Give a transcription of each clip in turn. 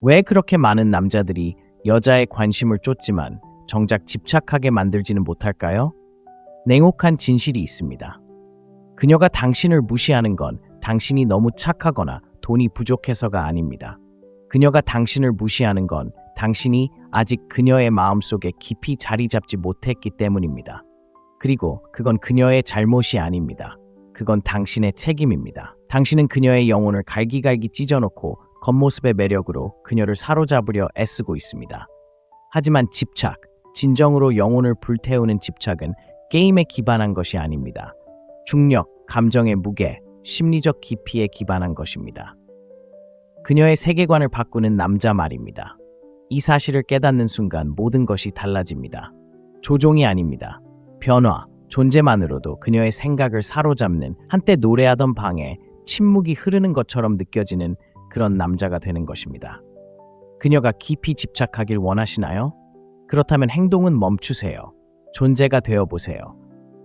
왜 그렇게 많은 남자들이 여자의 관심을 쫓지만 정작 집착하게 만들지는 못할까요? 냉혹한 진실이 있습니다. 그녀가 당신을 무시하는 건 당신이 너무 착하거나 돈이 부족해서가 아닙니다. 그녀가 당신을 무시하는 건 당신이 아직 그녀의 마음속에 깊이 자리 잡지 못했기 때문입니다. 그리고 그건 그녀의 잘못이 아닙니다. 그건 당신의 책임입니다. 당신은 그녀의 영혼을 갈기갈기 찢어놓고 겉모습의 매력으로 그녀를 사로잡으려 애쓰고 있습니다. 하지만 집착, 진정으로 영혼을 불태우는 집착은 게임에 기반한 것이 아닙니다. 중력, 감정의 무게, 심리적 깊이에 기반한 것입니다. 그녀의 세계관을 바꾸는 남자 말입니다. 이 사실을 깨닫는 순간 모든 것이 달라집니다. 조종이 아닙니다. 변화, 존재만으로도 그녀의 생각을 사로잡는, 한때 노래하던 방에 침묵이 흐르는 것처럼 느껴지는 그런 남자가 되는 것입니다. 그녀가 깊이 집착하길 원하시나요? 그렇다면 행동은 멈추세요. 존재가 되어보세요.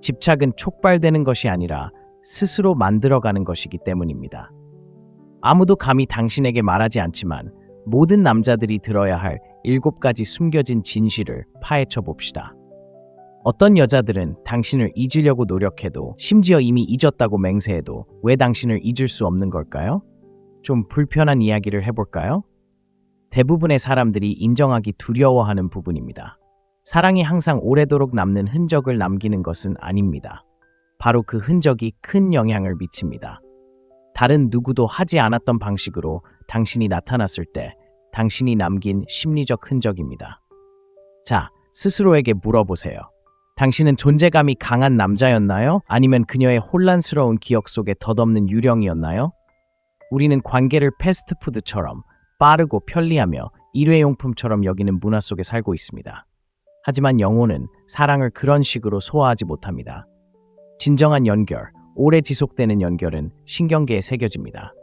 집착은 촉발되는 것이 아니라 스스로 만들어가는 것이기 때문입니다. 아무도 감히 당신에게 말하지 않지만 모든 남자들이 들어야 할 7가지 숨겨진 진실을 파헤쳐 봅시다. 어떤 여자들은 당신을 잊으려고 노력해도, 심지어 이미 잊었다고 맹세해도 왜 당신을 잊을 수 없는 걸까요? 좀 불편한 이야기를 해볼까요? 대부분의 사람들이 인정하기 두려워하는 부분입니다. 사랑이 항상 오래도록 남는 흔적을 남기는 것은 아닙니다. 바로 그 흔적이 큰 영향을 미칩니다. 다른 누구도 하지 않았던 방식으로 당신이 나타났을 때 당신이 남긴 심리적 흔적입니다. 자, 스스로에게 물어보세요. 당신은 존재감이 강한 남자였나요? 아니면 그녀의 혼란스러운 기억 속에 덧없는 유령이었나요? 우리는 관계를 패스트푸드처럼 빠르고 편리하며 일회용품처럼 여기는 문화 속에 살고 있습니다. 하지만 영혼은 사랑을 그런 식으로 소화하지 못합니다. 진정한 연결, 오래 지속되는 연결은 신경계에 새겨집니다.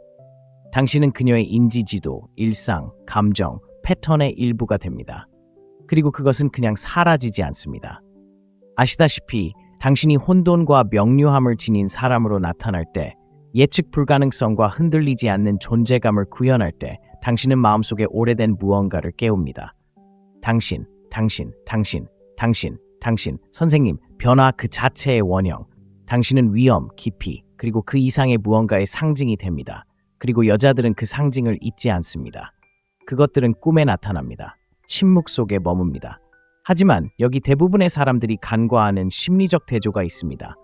당신은 그녀의 인지지도, 일상, 감정, 패턴의 일부가 됩니다. 그리고 그것은 그냥 사라지지 않습니다. 아시다시피 당신이 혼돈과 명료함을 지닌 사람으로 나타날 때, 예측 불가능성과 흔들리지 않는 존재감을 구현할 때 당신은 마음속에 오래된 무언가를 깨웁니다. 당신, 선생님, 변화 그 자체의 원형. 당신은 위험, 깊이, 그리고 그 이상의 무언가의 상징이 됩니다. 그리고 여자들은 그 상징을 잊지 않습니다. 그것들은 꿈에 나타납니다. 침묵 속에 머뭅니다. 하지만 여기 대부분의 사람들이 간과하는 심리적 대조가 있습니다.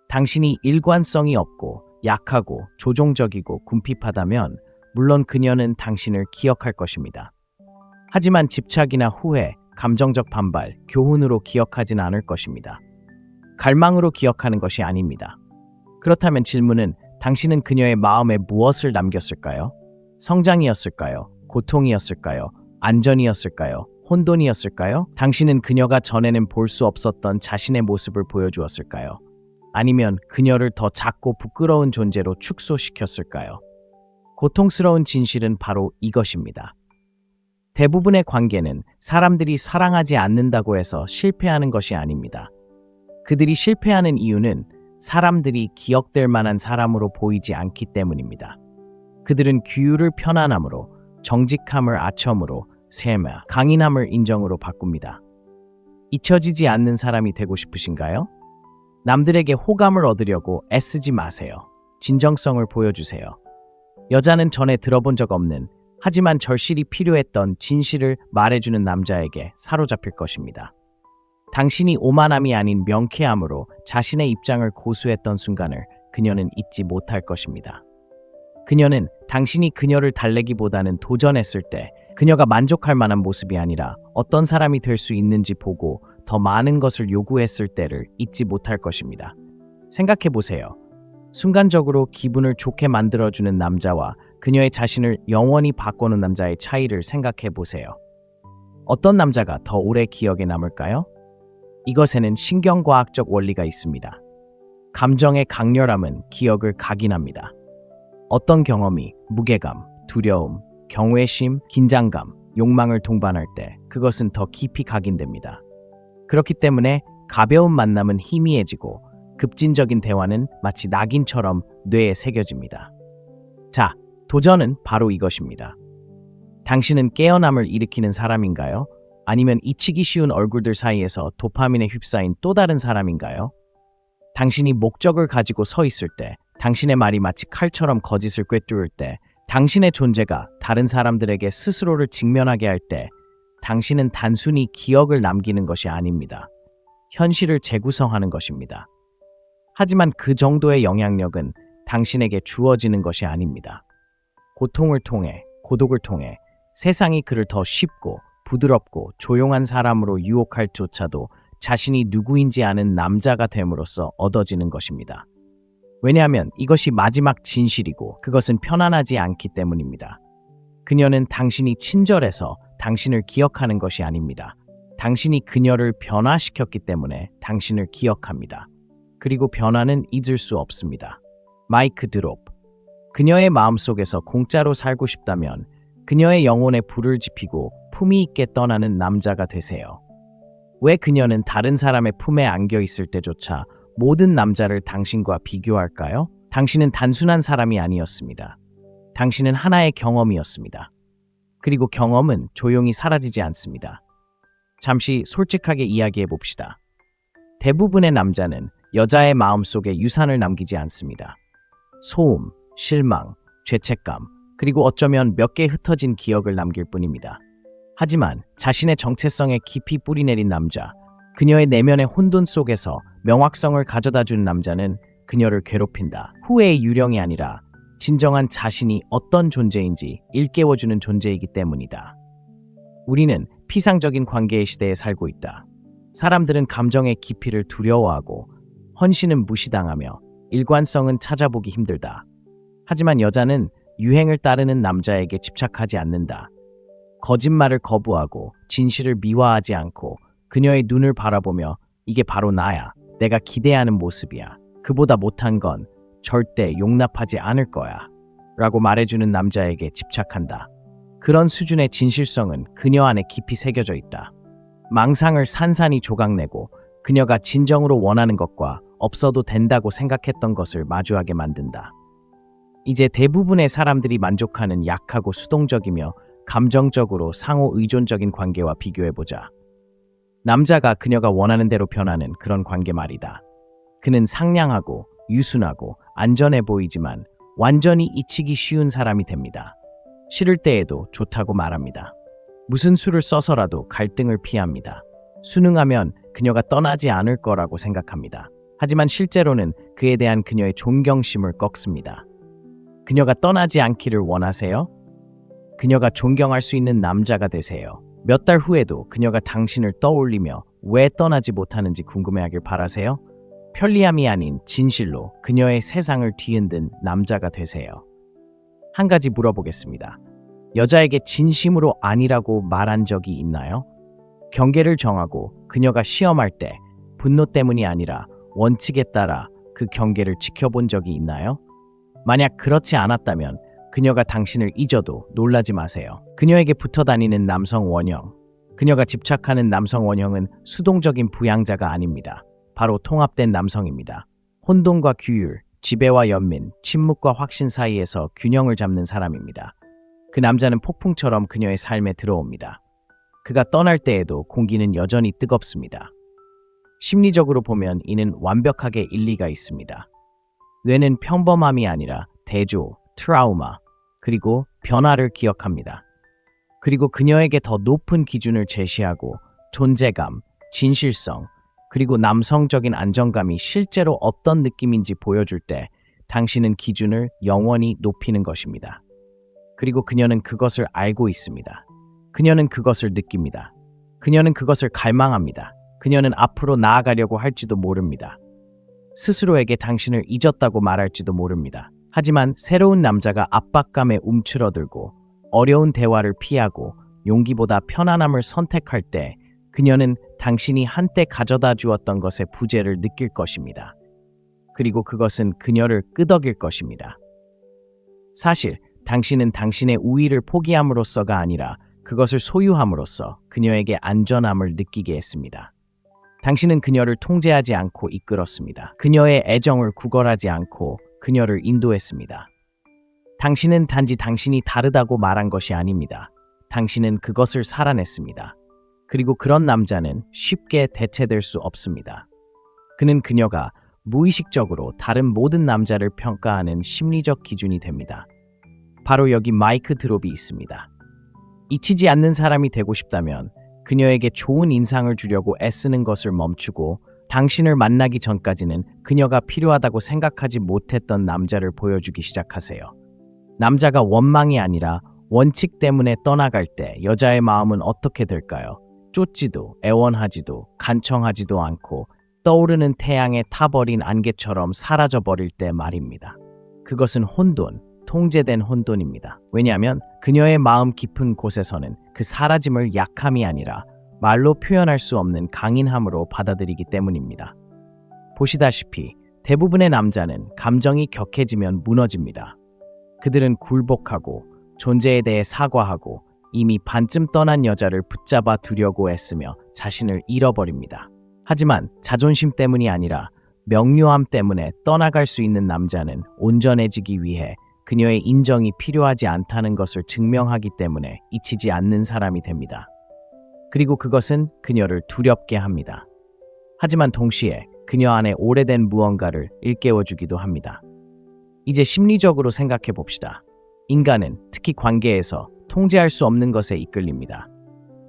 당신이 일관성이 없고 약하고 조종적이고 궁핍하다면 물론 그녀는 당신을 기억할 것입니다. 하지만 집착이나 후회, 감정적 반발, 교훈으로 기억하진 않을 것입니다. 갈망으로 기억하는 것이 아닙니다. 그렇다면 질문은, 당신은 그녀의 마음에 무엇을 남겼을까요? 성장이었을까요? 고통이었을까요? 안전이었을까요? 혼돈이었을까요? 당신은 그녀가 전에는 볼 수 없었던 자신의 모습을 보여주었을까요? 아니면 그녀를 더 작고 부끄러운 존재로 축소시켰을까요? 고통스러운 진실은 바로 이것입니다. 대부분의 관계는 사람들이 사랑하지 않는다고 해서 실패하는 것이 아닙니다. 그들이 실패하는 이유는 사람들이 기억될 만한 사람으로 보이지 않기 때문입니다. 그들은 규율을 편안함으로, 정직함을 아첨으로, 세마, 강인함을 인정으로 바꿉니다. 잊혀지지 않는 사람이 되고 싶으신가요? 남들에게 호감을 얻으려고 애쓰지 마세요. 진정성을 보여주세요. 여자는 전에 들어본 적 없는, 하지만 절실히 필요했던 진실을 말해주는 남자에게 사로잡힐 것입니다. 당신이 오만함이 아닌 명쾌함으로 자신의 입장을 고수했던 순간을 그녀는 잊지 못할 것입니다. 그녀는 당신이 그녀를 달래기보다는 도전했을 때 그녀가 만족할 만한 모습이 아니라 어떤 사람이 될 수 있는지 보고 더 많은 것을 요구했을 때를 잊지 못할 것입니다. 생각해 보세요. 순간적으로 기분을 좋게 만들어주는 남자와 그녀의 자신을 영원히 바꿔놓은 남자의 차이를 생각해 보세요. 어떤 남자가 더 오래 기억에 남을까요? 이것에는 신경과학적 원리가 있습니다. 감정의 강렬함은 기억을 각인합니다. 어떤 경험이 무게감, 두려움, 경외심, 긴장감, 욕망을 동반할 때 그것은 더 깊이 각인됩니다. 그렇기 때문에 가벼운 만남은 희미해지고 급진적인 대화는 마치 낙인처럼 뇌에 새겨집니다. 자, 도전은 바로 이것입니다. 당신은 깨어남을 일으키는 사람인가요? 아니면 잊히기 쉬운 얼굴들 사이에서 도파민에 휩싸인 또 다른 사람인가요? 당신이 목적을 가지고 서 있을 때, 당신의 말이 마치 칼처럼 거짓을 꿰뚫을 때, 당신의 존재가 다른 사람들에게 스스로를 직면하게 할 때, 당신은 단순히 기억을 남기는 것이 아닙니다. 현실을 재구성하는 것입니다. 하지만 그 정도의 영향력은 당신에게 주어지는 것이 아닙니다. 고통을 통해, 고독을 통해 세상이 그를 더 쉽고 부드럽고 조용한 사람으로 유혹할 조차도 자신이 누구인지 아는 남자가 됨으로써 얻어지는 것입니다. 왜냐하면 이것이 마지막 진실이고 그것은 편안하지 않기 때문입니다. 그녀는 당신이 친절해서 당신을 기억하는 것이 아닙니다. 당신이 그녀를 변화시켰기 때문에 당신을 기억합니다. 그리고 변화는 잊을 수 없습니다. 마이크 드롭. 그녀의 마음속에서 공짜로 살고 싶다면 그녀의 영혼에 불을 지피고 품위 있게 떠나는 남자가 되세요. 왜 그녀는 다른 사람의 품에 안겨 있을 때조차 모든 남자를 당신과 비교할까요? 당신은 단순한 사람이 아니었습니다. 당신은 하나의 경험이었습니다. 그리고 경험은 조용히 사라지지 않습니다. 잠시 솔직하게 이야기해 봅시다. 대부분의 남자는 여자의 마음속에 유산을 남기지 않습니다. 소음, 실망, 죄책감, 그리고 어쩌면 몇 개 흩어진 기억을 남길 뿐입니다. 하지만 자신의 정체성에 깊이 뿌리내린 남자, 그녀의 내면의 혼돈 속에서 명확성을 가져다 준 남자는 그녀를 괴롭힌다. 후회의 유령이 아니라 진정한 자신이 어떤 존재인지 일깨워주는 존재이기 때문이다. 우리는 피상적인 관계의 시대에 살고 있다. 사람들은 감정의 깊이를 두려워하고 헌신은 무시당하며 일관성은 찾아보기 힘들다. 하지만 여자는 유행을 따르는 남자에게 집착하지 않는다. 거짓말을 거부하고 진실을 미화하지 않고 그녀의 눈을 바라보며 이게 바로 나야. 내가 기대하는 모습이야. 그보다 못한 건 절대 용납하지 않을 거야. 라고 말해주는 남자에게 집착한다. 그런 수준의 진실성은 그녀 안에 깊이 새겨져 있다. 망상을 산산이 조각내고 그녀가 진정으로 원하는 것과 없어도 된다고 생각했던 것을 마주하게 만든다. 이제 대부분의 사람들이 만족하는 약하고 수동적이며 감정적으로 상호 의존적인 관계와 비교해보자. 남자가 그녀가 원하는 대로 변하는 그런 관계 말이다. 그는 상냥하고 유순하고 안전해 보이지만 완전히 잊히기 쉬운 사람이 됩니다. 싫을 때에도 좋다고 말합니다. 무슨 수를 써서라도 갈등을 피합니다. 순응하면 그녀가 떠나지 않을 거라고 생각합니다. 하지만 실제로는 그에 대한 그녀의 존경심을 꺾습니다. 그녀가 떠나지 않기를 원하세요? 그녀가 존경할 수 있는 남자가 되세요. 몇 달 후에도 그녀가 당신을 떠올리며 왜 떠나지 못하는지 궁금해하길 바라세요? 편리함이 아닌 진실로 그녀의 세상을 뒤흔든 남자가 되세요. 한 가지 물어보겠습니다. 여자에게 진심으로 아니라고 말한 적이 있나요? 경계를 정하고 그녀가 시험할 때 분노 때문이 아니라 원칙에 따라 그 경계를 지켜본 적이 있나요? 만약 그렇지 않았다면 그녀가 당신을 잊어도 놀라지 마세요. 그녀에게 붙어 다니는 남성 원형. 그녀가 집착하는 남성 원형은 수동적인 부양자가 아닙니다. 바로 통합된 남성입니다. 혼돈과 규율, 지배와 연민, 침묵과 확신 사이에서 균형을 잡는 사람입니다. 그 남자는 폭풍처럼 그녀의 삶에 들어옵니다. 그가 떠날 때에도 공기는 여전히 뜨겁습니다. 심리적으로 보면 이는 완벽하게 일리가 있습니다. 뇌는 평범함이 아니라 대조, 트라우마, 그리고 변화를 기억합니다. 그리고 그녀에게 더 높은 기준을 제시하고 존재감, 진실성, 그리고 남성적인 안정감이 실제로 어떤 느낌인지 보여줄 때 당신은 기준을 영원히 높이는 것입니다. 그리고 그녀는 그것을 알고 있습니다. 그녀는 그것을 느낍니다. 그녀는 그것을 갈망합니다. 그녀는 앞으로 나아가려고 할지도 모릅니다. 스스로에게 당신을 잊었다고 말할지도 모릅니다. 하지만 새로운 남자가 압박감에 움츠러들고 어려운 대화를 피하고 용기보다 편안함을 선택할 때 그녀는 당신이 한때 가져다 주었던 것의 부재를 느낄 것입니다. 그리고 그것은 그녀를 끄덕일 것입니다. 사실 당신은 당신의 우위를 포기함으로써가 아니라 그것을 소유함으로써 그녀에게 안전함을 느끼게 했습니다. 당신은 그녀를 통제하지 않고 이끌었습니다. 그녀의 애정을 구걸하지 않고 그녀를 인도했습니다. 당신은 단지 당신이 다르다고 말한 것이 아닙니다. 당신은 그것을 살아냈습니다. 그리고 그런 남자는 쉽게 대체될 수 없습니다. 그는 그녀가 무의식적으로 다른 모든 남자를 평가하는 심리적 기준이 됩니다. 바로 여기 마이크 드롭이 있습니다. 잊히지 않는 사람이 되고 싶다면 그녀에게 좋은 인상을 주려고 애쓰는 것을 멈추고 당신을 만나기 전까지는 그녀가 필요하다고 생각하지 못했던 남자를 보여주기 시작하세요. 남자가 원망이 아니라 원칙 때문에 떠나갈 때 여자의 마음은 어떻게 될까요? 쫓지도 애원하지도 간청하지도 않고 떠오르는 태양에 타버린 안개처럼 사라져버릴 때 말입니다. 그것은 혼돈, 통제된 혼돈입니다. 왜냐하면 그녀의 마음 깊은 곳에서는 그 사라짐을 약함이 아니라 말로 표현할 수 없는 강인함으로 받아들이기 때문입니다. 보시다시피 대부분의 남자는 감정이 격해지면 무너집니다. 그들은 굴복하고 존재에 대해 사과하고 이미 반쯤 떠난 여자를 붙잡아 두려고 애쓰며 자신을 잃어버립니다. 하지만 자존심 때문이 아니라 명료함 때문에 떠나갈 수 있는 남자는 온전해지기 위해 그녀의 인정이 필요하지 않다는 것을 증명하기 때문에 잊히지 않는 사람이 됩니다. 그리고 그것은 그녀를 두렵게 합니다. 하지만 동시에 그녀 안에 오래된 무언가를 일깨워주기도 합니다. 이제 심리적으로 생각해 봅시다. 인간은 특히 관계에서 통제할 수 없는 것에 이끌립니다.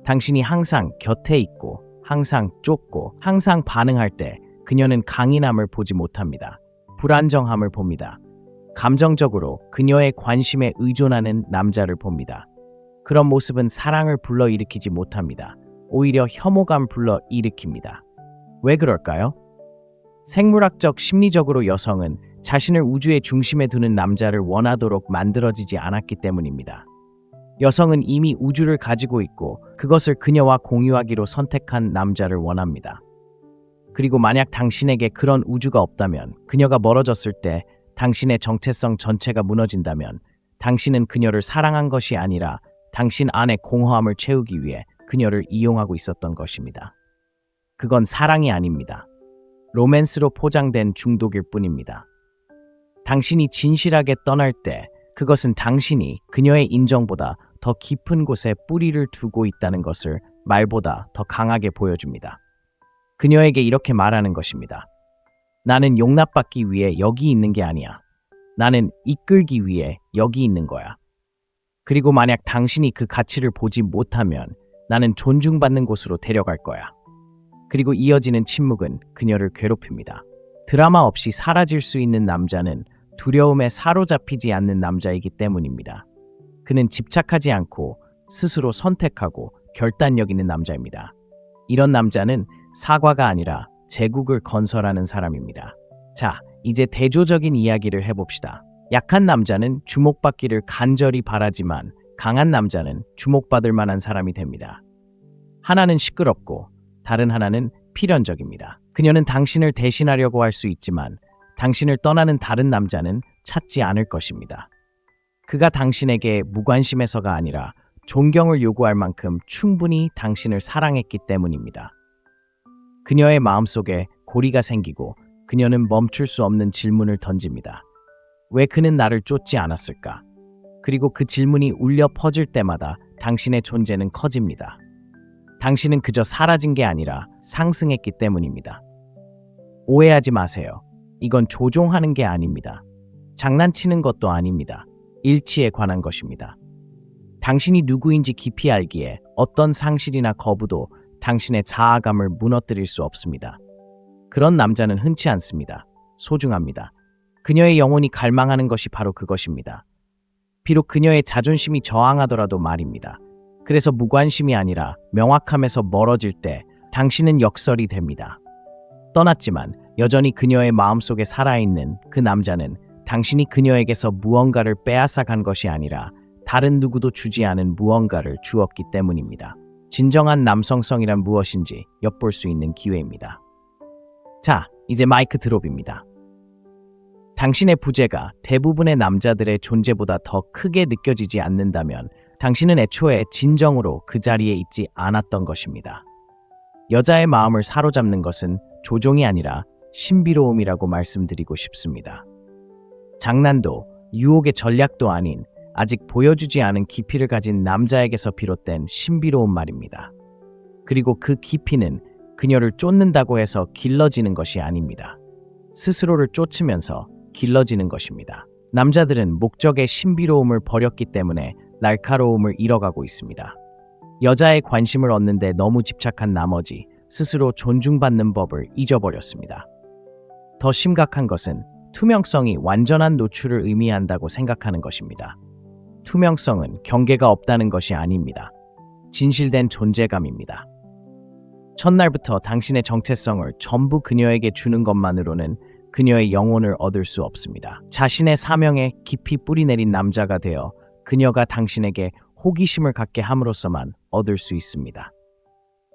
당신이 항상 곁에 있고 항상 쫓고 항상 반응할 때 그녀는 강인함을 보지 못합니다. 불안정함을 봅니다. 감정적으로 그녀의 관심에 의존하는 남자를 봅니다. 그런 모습은 사랑을 불러일으키지 못합니다. 오히려 혐오감 불러일으킵니다. 왜 그럴까요? 생물학적 심리적으로 여성은 자신을 우주의 중심에 두는 남자를 원하도록 만들어지지 않았기 때문입니다. 여성은 이미 우주를 가지고 있고 그것을 그녀와 공유하기로 선택한 남자를 원합니다. 그리고 만약 당신에게 그런 우주가 없다면, 그녀가 멀어졌을 때 당신의 정체성 전체가 무너진다면 당신은 그녀를 사랑한 것이 아니라 당신 안의 공허함을 채우기 위해 그녀를 이용하고 있었던 것입니다. 그건 사랑이 아닙니다. 로맨스로 포장된 중독일 뿐입니다. 당신이 진실하게 떠날 때 그것은 당신이 그녀의 인정보다 더 깊은 곳에 뿌리를 두고 있다는 것을 말보다 더 강하게 보여줍니다. 그녀에게 이렇게 말하는 것입니다. 나는 용납받기 위해 여기 있는 게 아니야. 나는 이끌기 위해 여기 있는 거야. 그리고 만약 당신이 그 가치를 보지 못하면 나는 존중받는 곳으로 데려갈 거야. 그리고 이어지는 침묵은 그녀를 괴롭힙니다. 드라마 없이 사라질 수 있는 남자는 두려움에 사로잡히지 않는 남자이기 때문입니다. 그는 집착하지 않고 스스로 선택하고 결단력 있는 남자입니다. 이런 남자는 사과가 아니라 제국을 건설하는 사람입니다. 자, 이제 대조적인 이야기를 해봅시다. 약한 남자는 주목받기를 간절히 바라지만 강한 남자는 주목받을 만한 사람이 됩니다. 하나는 시끄럽고 다른 하나는 필연적입니다. 그녀는 당신을 대신하려고 할 수 있지만 당신을 떠나는 다른 남자는 찾지 않을 것입니다. 그가 당신에게 무관심해서가 아니라 존경을 요구할 만큼 충분히 당신을 사랑했기 때문입니다. 그녀의 마음속에 고리가 생기고 그녀는 멈출 수 없는 질문을 던집니다. 왜 그는 나를 쫓지 않았을까? 그리고 그 질문이 울려 퍼질 때마다 당신의 존재는 커집니다. 당신은 그저 사라진 게 아니라 상승했기 때문입니다. 오해하지 마세요. 이건 조종하는 게 아닙니다. 장난치는 것도 아닙니다. 일치에 관한 것입니다. 당신이 누구인지 깊이 알기에 어떤 상실이나 거부도 당신의 자아감을 무너뜨릴 수 없습니다. 그런 남자는 흔치 않습니다. 소중합니다. 그녀의 영혼이 갈망하는 것이 바로 그것입니다. 비록 그녀의 자존심이 저항하더라도 말입니다. 그래서 무관심이 아니라 명확함에서 멀어질 때 당신은 역설이 됩니다. 떠났지만 여전히 그녀의 마음속에 살아있는 그 남자는 당신이 그녀에게서 무언가를 빼앗아 간 것이 아니라 다른 누구도 주지 않은 무언가를 주었기 때문입니다. 진정한 남성성이란 무엇인지 엿볼 수 있는 기회입니다. 자, 이제 마이크 드롭입니다. 당신의 부재가 대부분의 남자들의 존재보다 더 크게 느껴지지 않는다면 당신은 애초에 진정으로 그 자리에 있지 않았던 것입니다. 여자의 마음을 사로잡는 것은 조종이 아니라 신비로움이라고 말씀드리고 싶습니다. 장난도 유혹의 전략도 아닌 아직 보여주지 않은 깊이를 가진 남자에게서 비롯된 신비로운 말입니다. 그리고 그 깊이는 그녀를 쫓는다고 해서 길러지는 것이 아닙니다. 스스로를 쫓으면서 길러지는 것입니다. 남자들은 목적의 신비로움을 버렸기 때문에 날카로움을 잃어가고 있습니다. 여자의 관심을 얻는데 너무 집착한 나머지 스스로 존중받는 법을 잊어버렸습니다. 더 심각한 것은 투명성이 완전한 노출을 의미한다고 생각하는 것입니다. 투명성은 경계가 없다는 것이 아닙니다. 진실된 존재감입니다. 첫날부터 당신의 정체성을 전부 그녀에게 주는 것만으로는 그녀의 영혼을 얻을 수 없습니다. 자신의 사명에 깊이 뿌리내린 남자가 되어 그녀가 당신에게 호기심을 갖게 함으로써만 얻을 수 있습니다.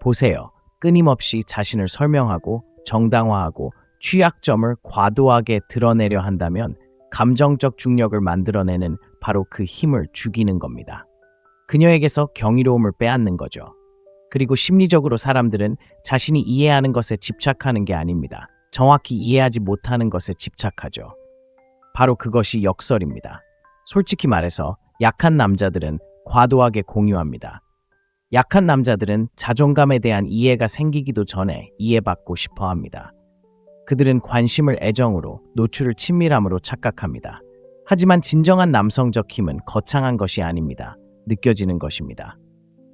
보세요. 끊임없이 자신을 설명하고 정당화하고 취약점을 과도하게 드러내려 한다면 감정적 중력을 만들어내는 바로 그 힘을 죽이는 겁니다. 그녀에게서 경이로움을 빼앗는 거죠. 그리고 심리적으로 사람들은 자신이 이해하는 것에 집착하는 게 아닙니다. 정확히 이해하지 못하는 것에 집착하죠. 바로 그것이 역설입니다. 솔직히 말해서 약한 남자들은 과도하게 공유합니다. 약한 남자들은 자존감에 대한 이해가 생기기도 전에 이해받고 싶어 합니다. 그들은 관심을 애정으로, 노출을 친밀함으로 착각합니다. 하지만 진정한 남성적 힘은 거창한 것이 아닙니다. 느껴지는 것입니다.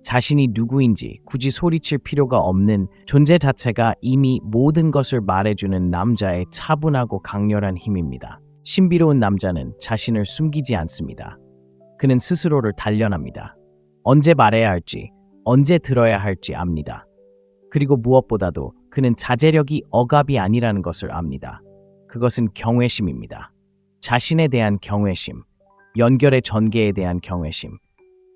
자신이 누구인지 굳이 소리칠 필요가 없는 존재 자체가 이미 모든 것을 말해주는 남자의 차분하고 강렬한 힘입니다. 신비로운 남자는 자신을 숨기지 않습니다. 그는 스스로를 단련합니다. 언제 말해야 할지, 언제 들어야 할지 압니다. 그리고 무엇보다도 그는 자제력이 억압이 아니라는 것을 압니다. 그것은 경외심입니다. 자신에 대한 경외심, 연결의 전개에 대한 경외심.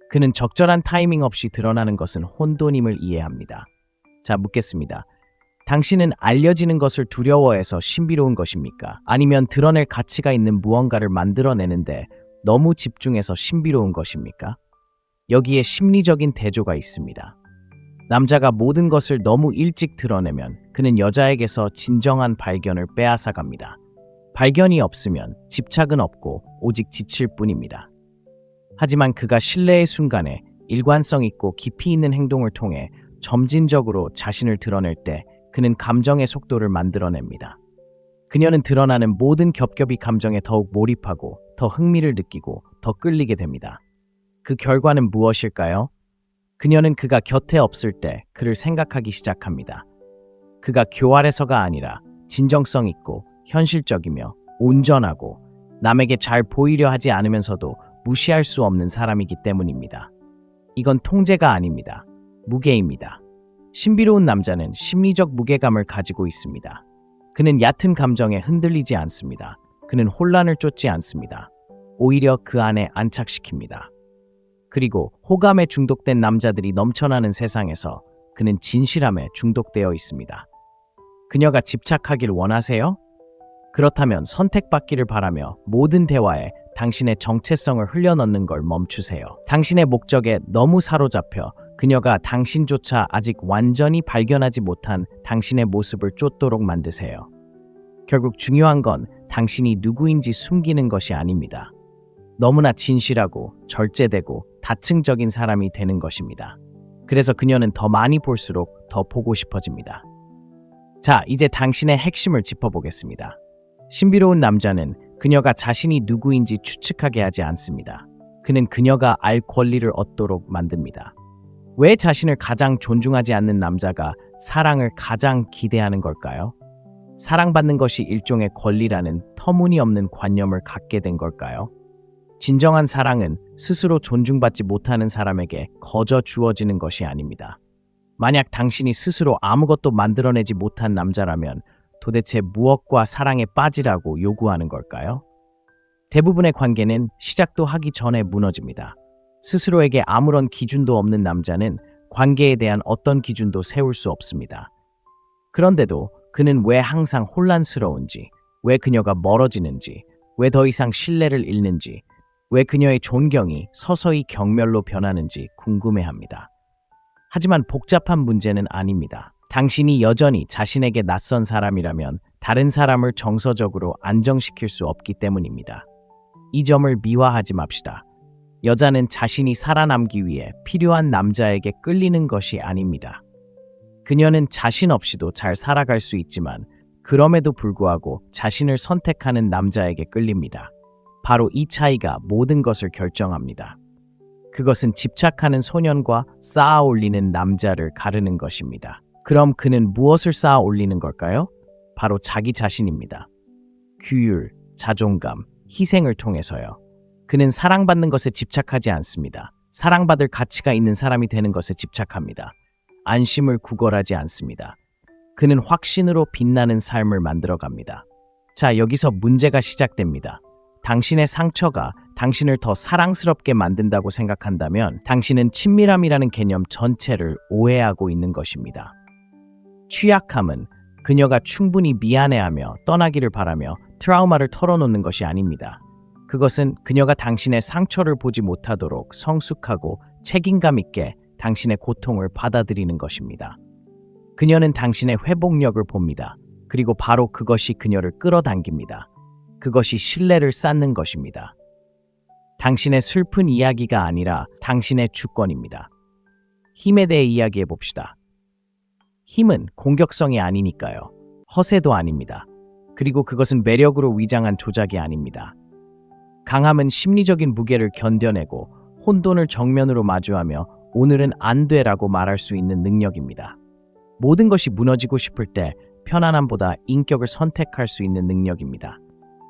그는 적절한 타이밍 없이 드러나는 것은 혼돈임을 이해합니다. 자, 묻겠습니다. 당신은 알려지는 것을 두려워해서 신비로운 것입니까? 아니면 드러낼 가치가 있는 무언가를 만들어내는데 너무 집중해서 신비로운 것입니까? 여기에 심리적인 대조가 있습니다. 남자가 모든 것을 너무 일찍 드러내면 그는 여자에게서 진정한 발견을 빼앗아갑니다. 발견이 없으면 집착은 없고 오직 지칠 뿐입니다. 하지만 그가 신뢰의 순간에 일관성 있고 깊이 있는 행동을 통해 점진적으로 자신을 드러낼 때 그는 감정의 속도를 만들어냅니다. 그녀는 드러나는 모든 겹겹이 감정에 더욱 몰입하고 더 흥미를 느끼고 더 끌리게 됩니다. 그 결과는 무엇일까요? 그녀는 그가 곁에 없을 때 그를 생각하기 시작합니다. 그가 교활해서가 아니라 진정성 있고 현실적이며 온전하고 남에게 잘 보이려 하지 않으면서도 무시할 수 없는 사람이기 때문입니다. 이건 통제가 아닙니다. 무게입니다. 신비로운 남자는 심리적 무게감을 가지고 있습니다. 그는 얕은 감정에 흔들리지 않습니다. 그는 혼란을 쫓지 않습니다. 오히려 그 안에 안착시킵니다. 그리고 호감에 중독된 남자들이 넘쳐나는 세상에서 그는 진실함에 중독되어 있습니다. 그녀가 집착하길 원하세요? 그렇다면 선택받기를 바라며 모든 대화에 당신의 정체성을 흘려넣는 걸 멈추세요. 당신의 목적에 너무 사로잡혀 그녀가 당신조차 아직 완전히 발견하지 못한 당신의 모습을 쫓도록 만드세요. 결국 중요한 건 당신이 누구인지 숨기는 것이 아닙니다. 너무나 진실하고 절제되고 다층적인 사람이 되는 것입니다. 그래서 그녀는 더 많이 볼수록 더 보고 싶어집니다. 자, 이제 당신의 핵심을 짚어보겠습니다. 신비로운 남자는 그녀가 자신이 누구인지 추측하게 하지 않습니다. 그는 그녀가 알 권리를 얻도록 만듭니다. 왜 자신을 가장 존중하지 않는 남자가 사랑을 가장 기대하는 걸까요? 사랑받는 것이 일종의 권리라는 터무니없는 관념을 갖게 된 걸까요? 진정한 사랑은 스스로 존중받지 못하는 사람에게 거저 주어지는 것이 아닙니다. 만약 당신이 스스로 아무것도 만들어내지 못한 남자라면 도대체 무엇과 사랑에 빠지라고 요구하는 걸까요? 대부분의 관계는 시작도 하기 전에 무너집니다. 스스로에게 아무런 기준도 없는 남자는 관계에 대한 어떤 기준도 세울 수 없습니다. 그런데도 그는 왜 항상 혼란스러운지, 왜 그녀가 멀어지는지, 왜 더 이상 신뢰를 잃는지, 왜 그녀의 존경이 서서히 경멸로 변하는지 궁금해합니다. 하지만 복잡한 문제는 아닙니다. 당신이 여전히 자신에게 낯선 사람이라면 다른 사람을 정서적으로 안정시킬 수 없기 때문입니다. 이 점을 미화하지 맙시다. 여자는 자신이 살아남기 위해 필요한 남자에게 끌리는 것이 아닙니다. 그녀는 자신 없이도 잘 살아갈 수 있지만 그럼에도 불구하고 자신을 선택하는 남자에게 끌립니다. 바로 이 차이가 모든 것을 결정합니다. 그것은 집착하는 소년과 쌓아 올리는 남자를 가르는 것입니다. 그럼 그는 무엇을 쌓아 올리는 걸까요? 바로 자기 자신입니다. 규율, 자존감, 희생을 통해서요. 그는 사랑받는 것에 집착하지 않습니다. 사랑받을 가치가 있는 사람이 되는 것에 집착합니다. 안심을 구걸하지 않습니다. 그는 확신으로 빛나는 삶을 만들어갑니다. 자, 여기서 문제가 시작됩니다. 당신의 상처가 당신을 더 사랑스럽게 만든다고 생각한다면 당신은 친밀함이라는 개념 전체를 오해하고 있는 것입니다. 취약함은 그녀가 충분히 미안해하며 떠나기를 바라며 트라우마를 털어놓는 것이 아닙니다. 그것은 그녀가 당신의 상처를 보지 못하도록 성숙하고 책임감 있게 당신의 고통을 받아들이는 것입니다. 그녀는 당신의 회복력을 봅니다. 그리고 바로 그것이 그녀를 끌어당깁니다. 그것이 신뢰를 쌓는 것입니다. 당신의 슬픈 이야기가 아니라 당신의 주권입니다. 힘에 대해 이야기해 봅시다. 힘은 공격성이 아니니까요. 허세도 아닙니다. 그리고 그것은 매력으로 위장한 조작이 아닙니다. 강함은 심리적인 무게를 견뎌내고 혼돈을 정면으로 마주하며 오늘은 안 돼라고 말할 수 있는 능력입니다. 모든 것이 무너지고 싶을 때 편안함보다 인격을 선택할 수 있는 능력입니다.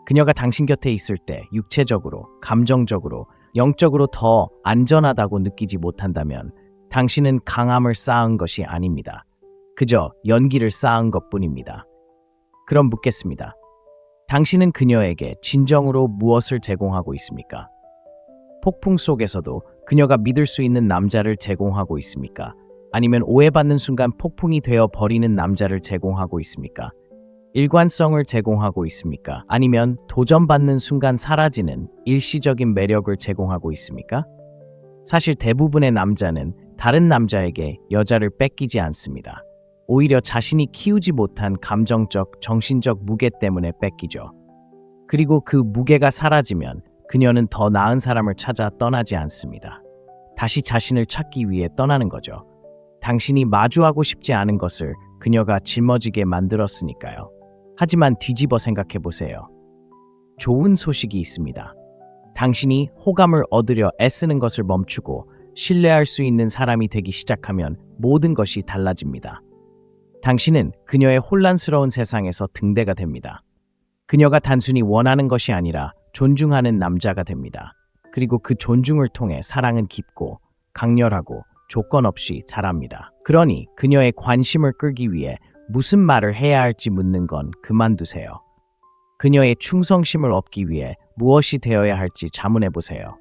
그녀가 당신 곁에 있을 때 육체적으로, 감정적으로, 영적으로 더 안전하다고 느끼지 못한다면 당신은 강함을 쌓은 것이 아닙니다. 그저 연기를 쌓은 것뿐입니다. 그럼 묻겠습니다. 당신은 그녀에게 진정으로 무엇을 제공하고 있습니까? 폭풍 속에서도 그녀가 믿을 수 있는 남자를 제공하고 있습니까? 아니면 오해받는 순간 폭풍이 되어 버리는 남자를 제공하고 있습니까? 일관성을 제공하고 있습니까? 아니면 도전받는 순간 사라지는 일시적인 매력을 제공하고 있습니까? 사실 대부분의 남자는 다른 남자에게 여자를 뺏기지 않습니다. 오히려 자신이 키우지 못한 감정적, 정신적 무게 때문에 뺏기죠. 그리고 그 무게가 사라지면 그녀는 더 나은 사람을 찾아 떠나지 않습니다. 다시 자신을 찾기 위해 떠나는 거죠. 당신이 마주하고 싶지 않은 것을 그녀가 짊어지게 만들었으니까요. 하지만 뒤집어 생각해 보세요. 좋은 소식이 있습니다. 당신이 호감을 얻으려 애쓰는 것을 멈추고 신뢰할 수 있는 사람이 되기 시작하면 모든 것이 달라집니다. 당신은 그녀의 혼란스러운 세상에서 등대가 됩니다. 그녀가 단순히 원하는 것이 아니라 존중하는 남자가 됩니다. 그리고 그 존중을 통해 사랑은 깊고 강렬하고 조건 없이 자랍니다. 그러니 그녀의 관심을 끌기 위해 무슨 말을 해야 할지 묻는 건 그만두세요. 그녀의 충성심을 얻기 위해 무엇이 되어야 할지 자문해 보세요.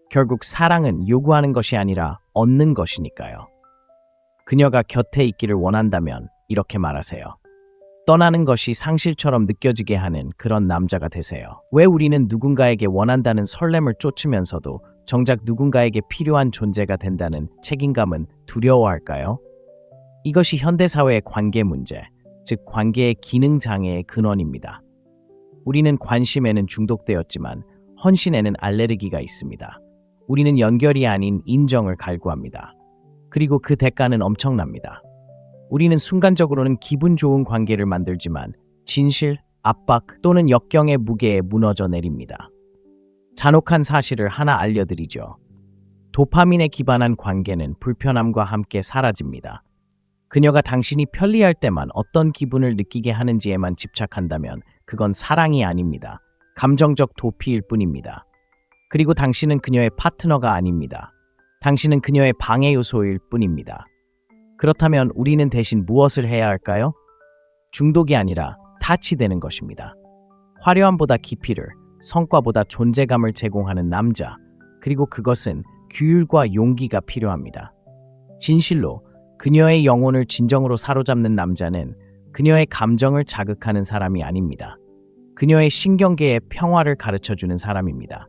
결국 사랑은 요구하는 것이 아니라 얻는 것이니까요. 그녀가 곁에 있기를 원한다면 이렇게 말하세요. 떠나는 것이 상실처럼 느껴지게 하는 그런 남자가 되세요. 왜 우리는 누군가에게 원한다는 설렘을 쫓으면서도 정작 누군가에게 필요한 존재가 된다는 책임감은 두려워할까요? 이것이 현대사회의 관계 문제, 즉 관계의 기능 장애의 근원입니다. 우리는 관심에는 중독되었지만 헌신에는 알레르기가 있습니다. 우리는 연결이 아닌 인정을 갈구합니다. 그리고 그 대가는 엄청납니다. 우리는 순간적으로는 기분 좋은 관계를 만들지만 진실, 압박 또는 역경의 무게에 무너져 내립니다. 잔혹한 사실을 하나 알려드리죠. 도파민에 기반한 관계는 불편함과 함께 사라집니다. 그녀가 당신이 편리할 때만 어떤 기분을 느끼게 하는지에만 집착한다면 그건 사랑이 아닙니다. 감정적 도피일 뿐입니다. 그리고 당신은 그녀의 파트너가 아닙니다. 당신은 그녀의 방해 요소일 뿐입니다. 그렇다면 우리는 대신 무엇을 해야 할까요? 중독이 아니라 타치되는 것입니다. 화려함보다 깊이를, 성과보다 존재감을 제공하는 남자, 그리고 그것은 규율과 용기가 필요합니다. 진실로 그녀의 영혼을 진정으로 사로잡는 남자는 그녀의 감정을 자극하는 사람이 아닙니다. 그녀의 신경계의 평화를 가르쳐주는 사람입니다.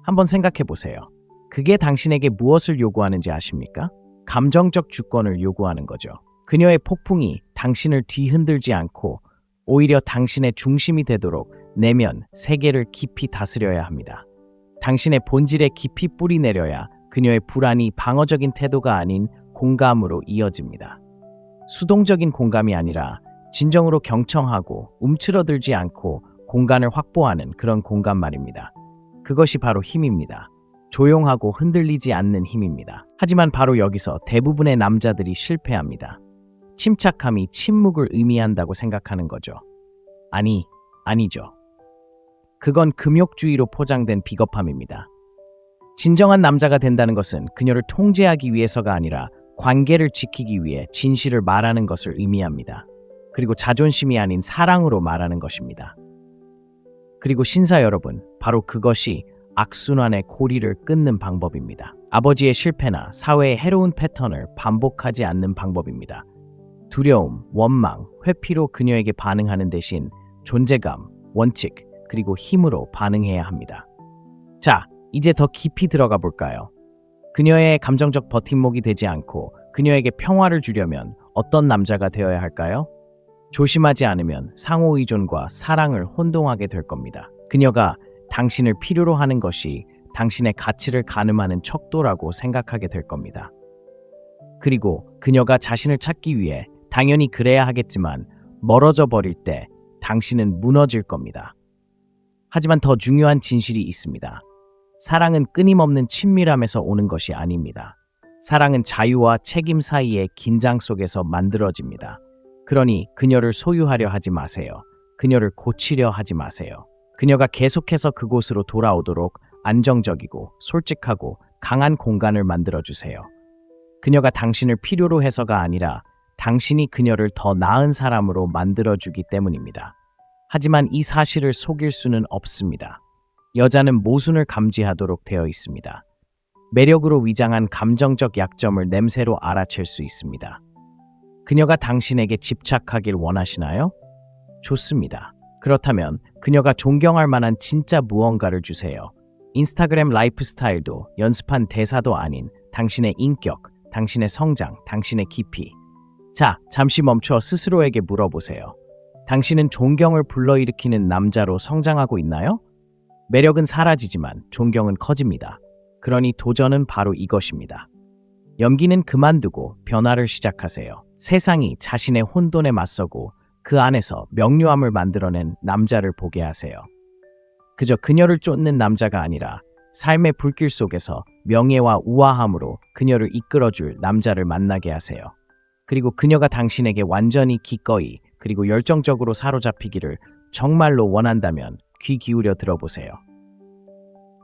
한번 생각해 보세요. 그게 당신에게 무엇을 요구하는지 아십니까? 감정적 주권을 요구하는 거죠. 그녀의 폭풍이 당신을 뒤흔들지 않고 오히려 당신의 중심이 되도록 내면, 세계를 깊이 다스려야 합니다. 당신의 본질에 깊이 뿌리 내려야 그녀의 불안이 방어적인 태도가 아닌 공감으로 이어집니다. 수동적인 공감이 아니라 진정으로 경청하고 움츠러들지 않고 공간을 확보하는 그런 공감 말입니다. 그것이 바로 힘입니다. 조용하고 흔들리지 않는 힘입니다. 하지만 바로 여기서 대부분의 남자들이 실패합니다. 침착함이 침묵을 의미한다고 생각하는 거죠. 아니죠. 그건 금욕주의로 포장된 비겁함입니다. 진정한 남자가 된다는 것은 그녀를 통제하기 위해서가 아니라 관계를 지키기 위해 진실을 말하는 것을 의미합니다. 그리고 자존심이 아닌 사랑으로 말하는 것입니다. 그리고 신사 여러분, 바로 그것이 악순환의 고리를 끊는 방법입니다. 아버지의 실패나 사회의 해로운 패턴을 반복하지 않는 방법입니다. 두려움, 원망, 회피로 그녀에게 반응하는 대신 존재감, 원칙, 그리고 힘으로 반응해야 합니다. 자, 이제 더 깊이 들어가 볼까요? 그녀의 감정적 버팀목이 되지 않고 그녀에게 평화를 주려면 어떤 남자가 되어야 할까요? 조심하지 않으면 상호의존과 사랑을 혼동하게 될 겁니다. 그녀가 당신을 필요로 하는 것이 당신의 가치를 가늠하는 척도라고 생각하게 될 겁니다. 그리고 그녀가 자신을 찾기 위해 당연히 그래야 하겠지만 멀어져 버릴 때 당신은 무너질 겁니다. 하지만 더 중요한 진실이 있습니다. 사랑은 끊임없는 친밀함에서 오는 것이 아닙니다. 사랑은 자유와 책임 사이의 긴장 속에서 만들어집니다. 그러니 그녀를 소유하려 하지 마세요. 그녀를 고치려 하지 마세요. 그녀가 계속해서 그곳으로 돌아오도록 안정적이고 솔직하고 강한 공간을 만들어주세요. 그녀가 당신을 필요로 해서가 아니라 당신이 그녀를 더 나은 사람으로 만들어주기 때문입니다. 하지만 이 사실을 속일 수는 없습니다. 여자는 모순을 감지하도록 되어 있습니다. 매력으로 위장한 감정적 약점을 냄새로 알아챌 수 있습니다. 그녀가 당신에게 집착하길 원하시나요? 좋습니다. 그렇다면 그녀가 존경할 만한 진짜 무언가를 주세요. 인스타그램 라이프 스타일도 연습한 대사도 아닌 당신의 인격, 당신의 성장, 당신의 깊이. 자, 잠시 멈춰 스스로에게 물어보세요. 당신은 존경을 불러일으키는 남자로 성장하고 있나요? 매력은 사라지지만 존경은 커집니다. 그러니 도전은 바로 이것입니다. 염기는 그만두고 변화를 시작하세요. 세상이 자신의 혼돈에 맞서고 그 안에서 명료함을 만들어낸 남자를 보게 하세요. 그저 그녀를 쫓는 남자가 아니라 삶의 불길 속에서 명예와 우아함으로 그녀를 이끌어줄 남자를 만나게 하세요. 그리고 그녀가 당신에게 완전히 기꺼이 그리고 열정적으로 사로잡히기를 정말로 원한다면 귀 기울여 들어보세요.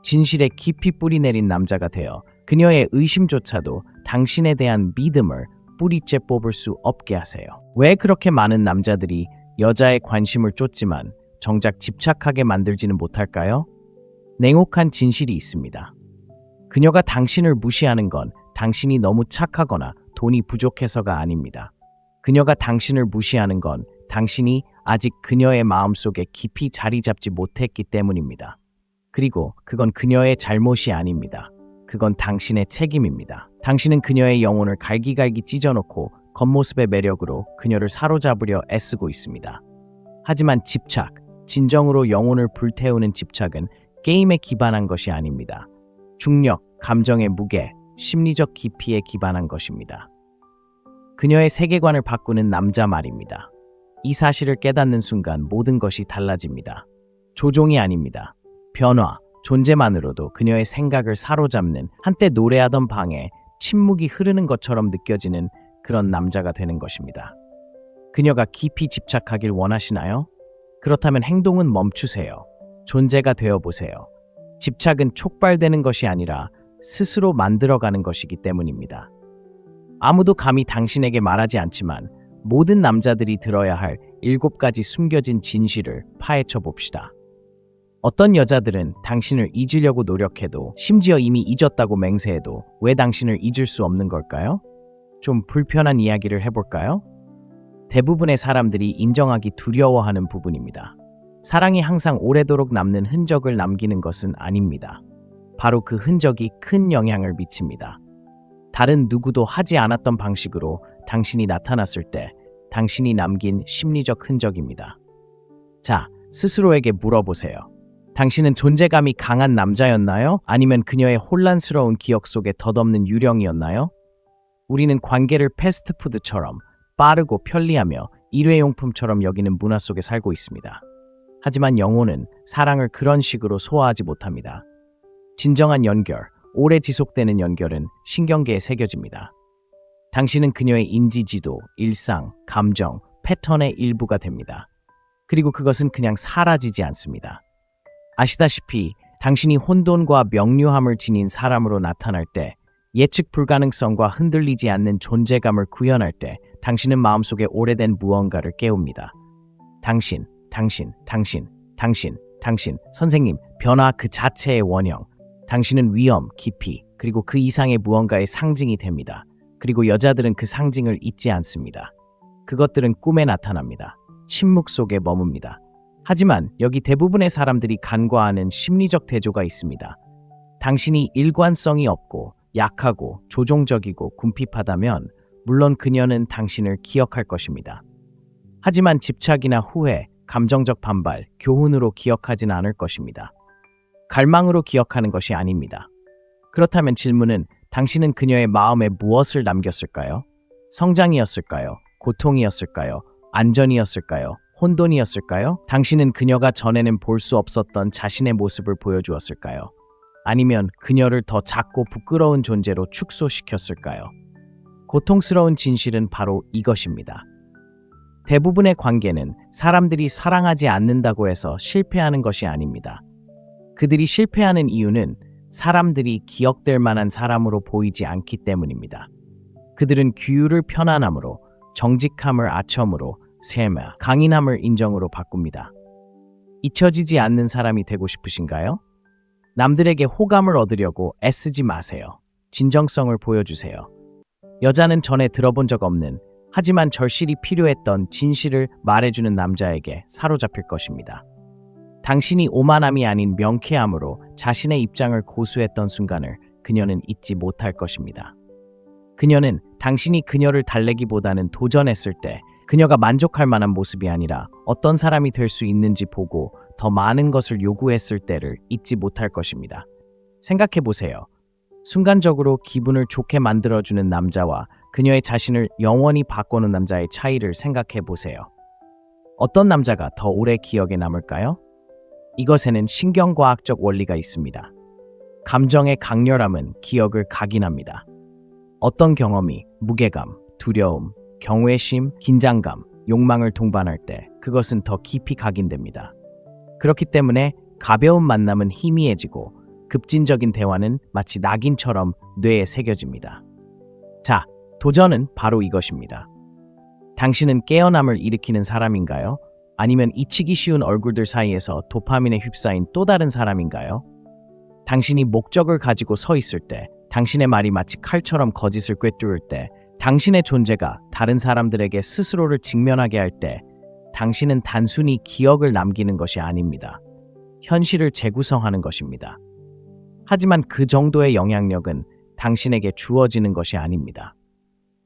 진실에 깊이 뿌리 내린 남자가 되어 그녀의 의심조차도 당신에 대한 믿음을 뿌리째 뽑을 수 없게 하세요. 왜 그렇게 많은 남자들이 여자의 관심을 쫓지만 정작 집착하게 만들지는 못할까요? 냉혹한 진실이 있습니다. 그녀가 당신을 무시하는 건 당신이 너무 착하거나 돈이 부족해서가 아닙니다. 그녀가 당신을 무시하는 건 당신이 아직 그녀의 마음속에 깊이 자리 잡지 못했기 때문입니다. 그리고 그건 그녀의 잘못이 아닙니다. 그건 당신의 책임입니다. 당신은 그녀의 영혼을 갈기갈기 찢어놓고 겉모습의 매력으로 그녀를 사로잡으려 애쓰고 있습니다. 하지만 집착, 진정으로 영혼을 불태우는 집착은 게임에 기반한 것이 아닙니다. 중력, 감정의 무게, 심리적 깊이에 기반한 것입니다. 그녀의 세계관을 바꾸는 남자 말입니다. 이 사실을 깨닫는 순간 모든 것이 달라집니다. 조종이 아닙니다. 변화, 존재만으로도 그녀의 생각을 사로잡는, 한때 노래하던 방에 침묵이 흐르는 것처럼 느껴지는 그런 남자가 되는 것입니다. 그녀가 깊이 집착하길 원하시나요? 그렇다면 행동은 멈추세요. 존재가 되어보세요. 집착은 촉발되는 것이 아니라 스스로 만들어가는 것이기 때문입니다. 아무도 감히 당신에게 말하지 않지만 모든 남자들이 들어야 할 7가지 숨겨진 진실을 파헤쳐 봅시다. 어떤 여자들은 당신을 잊으려고 노력해도, 심지어 이미 잊었다고 맹세해도 왜 당신을 잊을 수 없는 걸까요? 좀 불편한 이야기를 해볼까요? 대부분의 사람들이 인정하기 두려워하는 부분입니다. 사랑이 항상 오래도록 남는 흔적을 남기는 것은 아닙니다. 바로 그 흔적이 큰 영향을 미칩니다. 다른 누구도 하지 않았던 방식으로 당신이 나타났을 때 당신이 남긴 심리적 흔적입니다. 자, 스스로에게 물어보세요. 당신은 존재감이 강한 남자였나요? 아니면 그녀의 혼란스러운 기억 속에 덧없는 유령이었나요? 우리는 관계를 패스트푸드처럼 빠르고 편리하며 일회용품처럼 여기는 문화 속에 살고 있습니다. 하지만 영혼은 사랑을 그런 식으로 소화하지 못합니다. 진정한 연결, 오래 지속되는 연결은 신경계에 새겨집니다. 당신은 그녀의 인지지도, 일상, 감정, 패턴의 일부가 됩니다. 그리고 그것은 그냥 사라지지 않습니다. 아시다시피 당신이 혼돈과 명료함을 지닌 사람으로 나타날 때, 예측 불가능성과 흔들리지 않는 존재감을 구현할 때 당신은 마음속에 오래된 무언가를 깨웁니다. 당신, 선생님, 변화 그 자체의 원형. 당신은 위험, 깊이, 그리고 그 이상의 무언가의 상징이 됩니다. 그리고 여자들은 그 상징을 잊지 않습니다. 그것들은 꿈에 나타납니다. 침묵 속에 머뭅니다. 하지만 여기 대부분의 사람들이 간과하는 심리적 대조가 있습니다. 당신이 일관성이 없고 약하고 조종적이고 궁핍하다면 물론 그녀는 당신을 기억할 것입니다. 하지만 집착이나 후회, 감정적 반발, 교훈으로 기억하지는 않을 것입니다. 갈망으로 기억하는 것이 아닙니다. 그렇다면 질문은 당신은 그녀의 마음에 무엇을 남겼을까요? 성장이었을까요? 고통이었을까요? 안전이었을까요? 혼돈이었을까요? 당신은 그녀가 전에는 볼 수 없었던 자신의 모습을 보여주었을까요? 아니면 그녀를 더 작고 부끄러운 존재로 축소시켰을까요? 고통스러운 진실은 바로 이것입니다. 대부분의 관계는 사람들이 사랑하지 않는다고 해서 실패하는 것이 아닙니다. 그들이 실패하는 이유는 사람들이 기억될 만한 사람으로 보이지 않기 때문입니다. 그들은 규율을 편안함으로, 정직함을 아첨으로, 세마, 강인함을 인정으로 바꿉니다. 잊혀지지 않는 사람이 되고 싶으신가요? 남들에게 호감을 얻으려고 애쓰지 마세요. 진정성을 보여주세요. 여자는 전에 들어본 적 없는, 하지만 절실히 필요했던 진실을 말해주는 남자에게 사로잡힐 것입니다. 당신이 오만함이 아닌 명쾌함으로 자신의 입장을 고수했던 순간을 그녀는 잊지 못할 것입니다. 그녀는 당신이 그녀를 달래기보다는 도전했을 때 그녀가 만족할 만한 모습이 아니라 어떤 사람이 될 수 있는지 보고 더 많은 것을 요구했을 때를 잊지 못할 것입니다. 생각해 보세요. 순간적으로 기분을 좋게 만들어주는 남자와 그녀의 자신을 영원히 바꾸는 남자의 차이를 생각해 보세요. 어떤 남자가 더 오래 기억에 남을까요? 이것에는 신경과학적 원리가 있습니다. 감정의 강렬함은 기억을 각인합니다. 어떤 경험이 무게감, 두려움, 경외심, 긴장감, 욕망을 동반할 때 그것은 더 깊이 각인됩니다. 그렇기 때문에 가벼운 만남은 희미해지고 급진적인 대화는 마치 낙인처럼 뇌에 새겨집니다. 자, 도전은 바로 이것입니다. 당신은 깨어남을 일으키는 사람인가요? 아니면 잊히기 쉬운 얼굴들 사이에서 도파민에 휩싸인 또 다른 사람인가요? 당신이 목적을 가지고 서 있을 때, 당신의 말이 마치 칼처럼 거짓을 꿰뚫을 때, 당신의 존재가 다른 사람들에게 스스로를 직면하게 할 때, 당신은 단순히 기억을 남기는 것이 아닙니다. 현실을 재구성하는 것입니다. 하지만 그 정도의 영향력은 당신에게 주어지는 것이 아닙니다.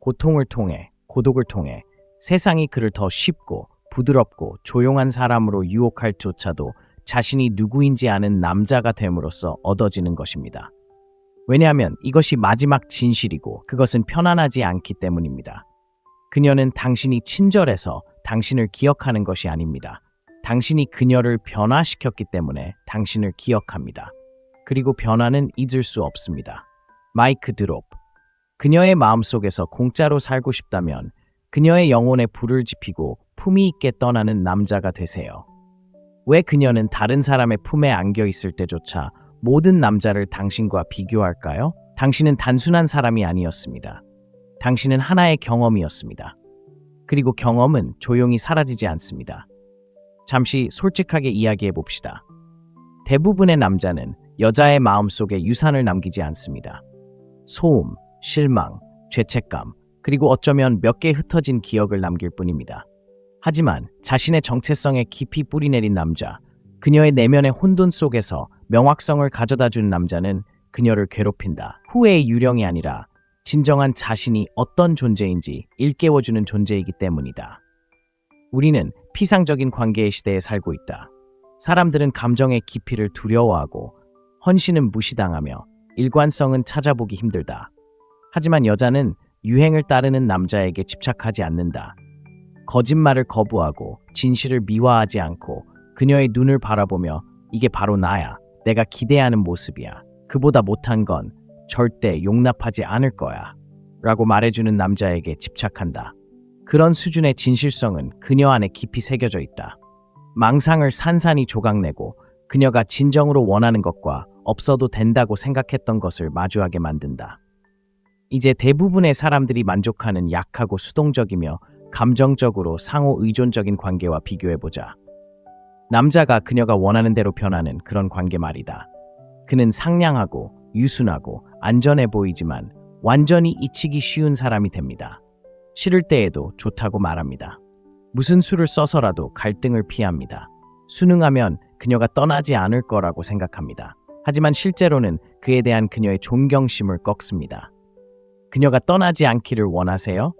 고통을 통해, 고독을 통해 세상이 그를 더 쉽고 부드럽고 조용한 사람으로 유혹할 조차도 자신이 누구인지 아는 남자가 됨으로써 얻어지는 것입니다. 왜냐하면 이것이 마지막 진실이고 그것은 편안하지 않기 때문입니다. 그녀는 당신이 친절해서 당신을 기억하는 것이 아닙니다. 당신이 그녀를 변화시켰기 때문에 당신을 기억합니다. 그리고 변화는 잊을 수 없습니다. 마이크 드롭. 그녀의 마음속에서 공짜로 살고 싶다면 그녀의 영혼에 불을 지피고 품위 있게 떠나는 남자가 되세요. 왜 그녀는 다른 사람의 품에 안겨 있을 때조차 모든 남자를 당신과 비교할까요? 당신은 단순한 사람이 아니었습니다. 당신은 하나의 경험이었습니다. 그리고 경험은 조용히 사라지지 않습니다. 잠시 솔직하게 이야기해 봅시다. 대부분의 남자는 여자의 마음속에 유산을 남기지 않습니다. 소음, 실망, 죄책감, 그리고 어쩌면 몇 개 흩어진 기억을 남길 뿐입니다. 하지만 자신의 정체성에 깊이 뿌리내린 남자, 그녀의 내면의 혼돈 속에서 명확성을 가져다주는 남자는 그녀를 괴롭힌다. 후회의 유령이 아니라 진정한 자신이 어떤 존재인지 일깨워주는 존재이기 때문이다. 우리는 피상적인 관계의 시대에 살고 있다. 사람들은 감정의 깊이를 두려워하고 헌신은 무시당하며 일관성은 찾아보기 힘들다. 하지만 여자는 유행을 따르는 남자에게 집착하지 않는다. 거짓말을 거부하고 진실을 미화하지 않고 그녀의 눈을 바라보며 이게 바로 나야. 내가 기대하는 모습이야. 그보다 못한 건 절대 용납하지 않을 거야. 라고 말해주는 남자에게 집착한다. 그런 수준의 진실성은 그녀 안에 깊이 새겨져 있다. 망상을 산산이 조각내고 그녀가 진정으로 원하는 것과 없어도 된다고 생각했던 것을 마주하게 만든다. 이제 대부분의 사람들이 만족하는 약하고 수동적이며 감정적으로 상호 의존적인 관계와 비교해보자. 남자가 그녀가 원하는 대로 변하는 그런 관계 말이다. 그는 상냥하고 유순하고 안전해 보이지만 완전히 잊히기 쉬운 사람이 됩니다. 싫을 때에도 좋다고 말합니다. 무슨 수를 써서라도 갈등을 피합니다. 순응하면 그녀가 떠나지 않을 거라고 생각합니다. 하지만 실제로는 그에 대한 그녀의 존경심을 꺾습니다. 그녀가 떠나지 않기를 원하세요?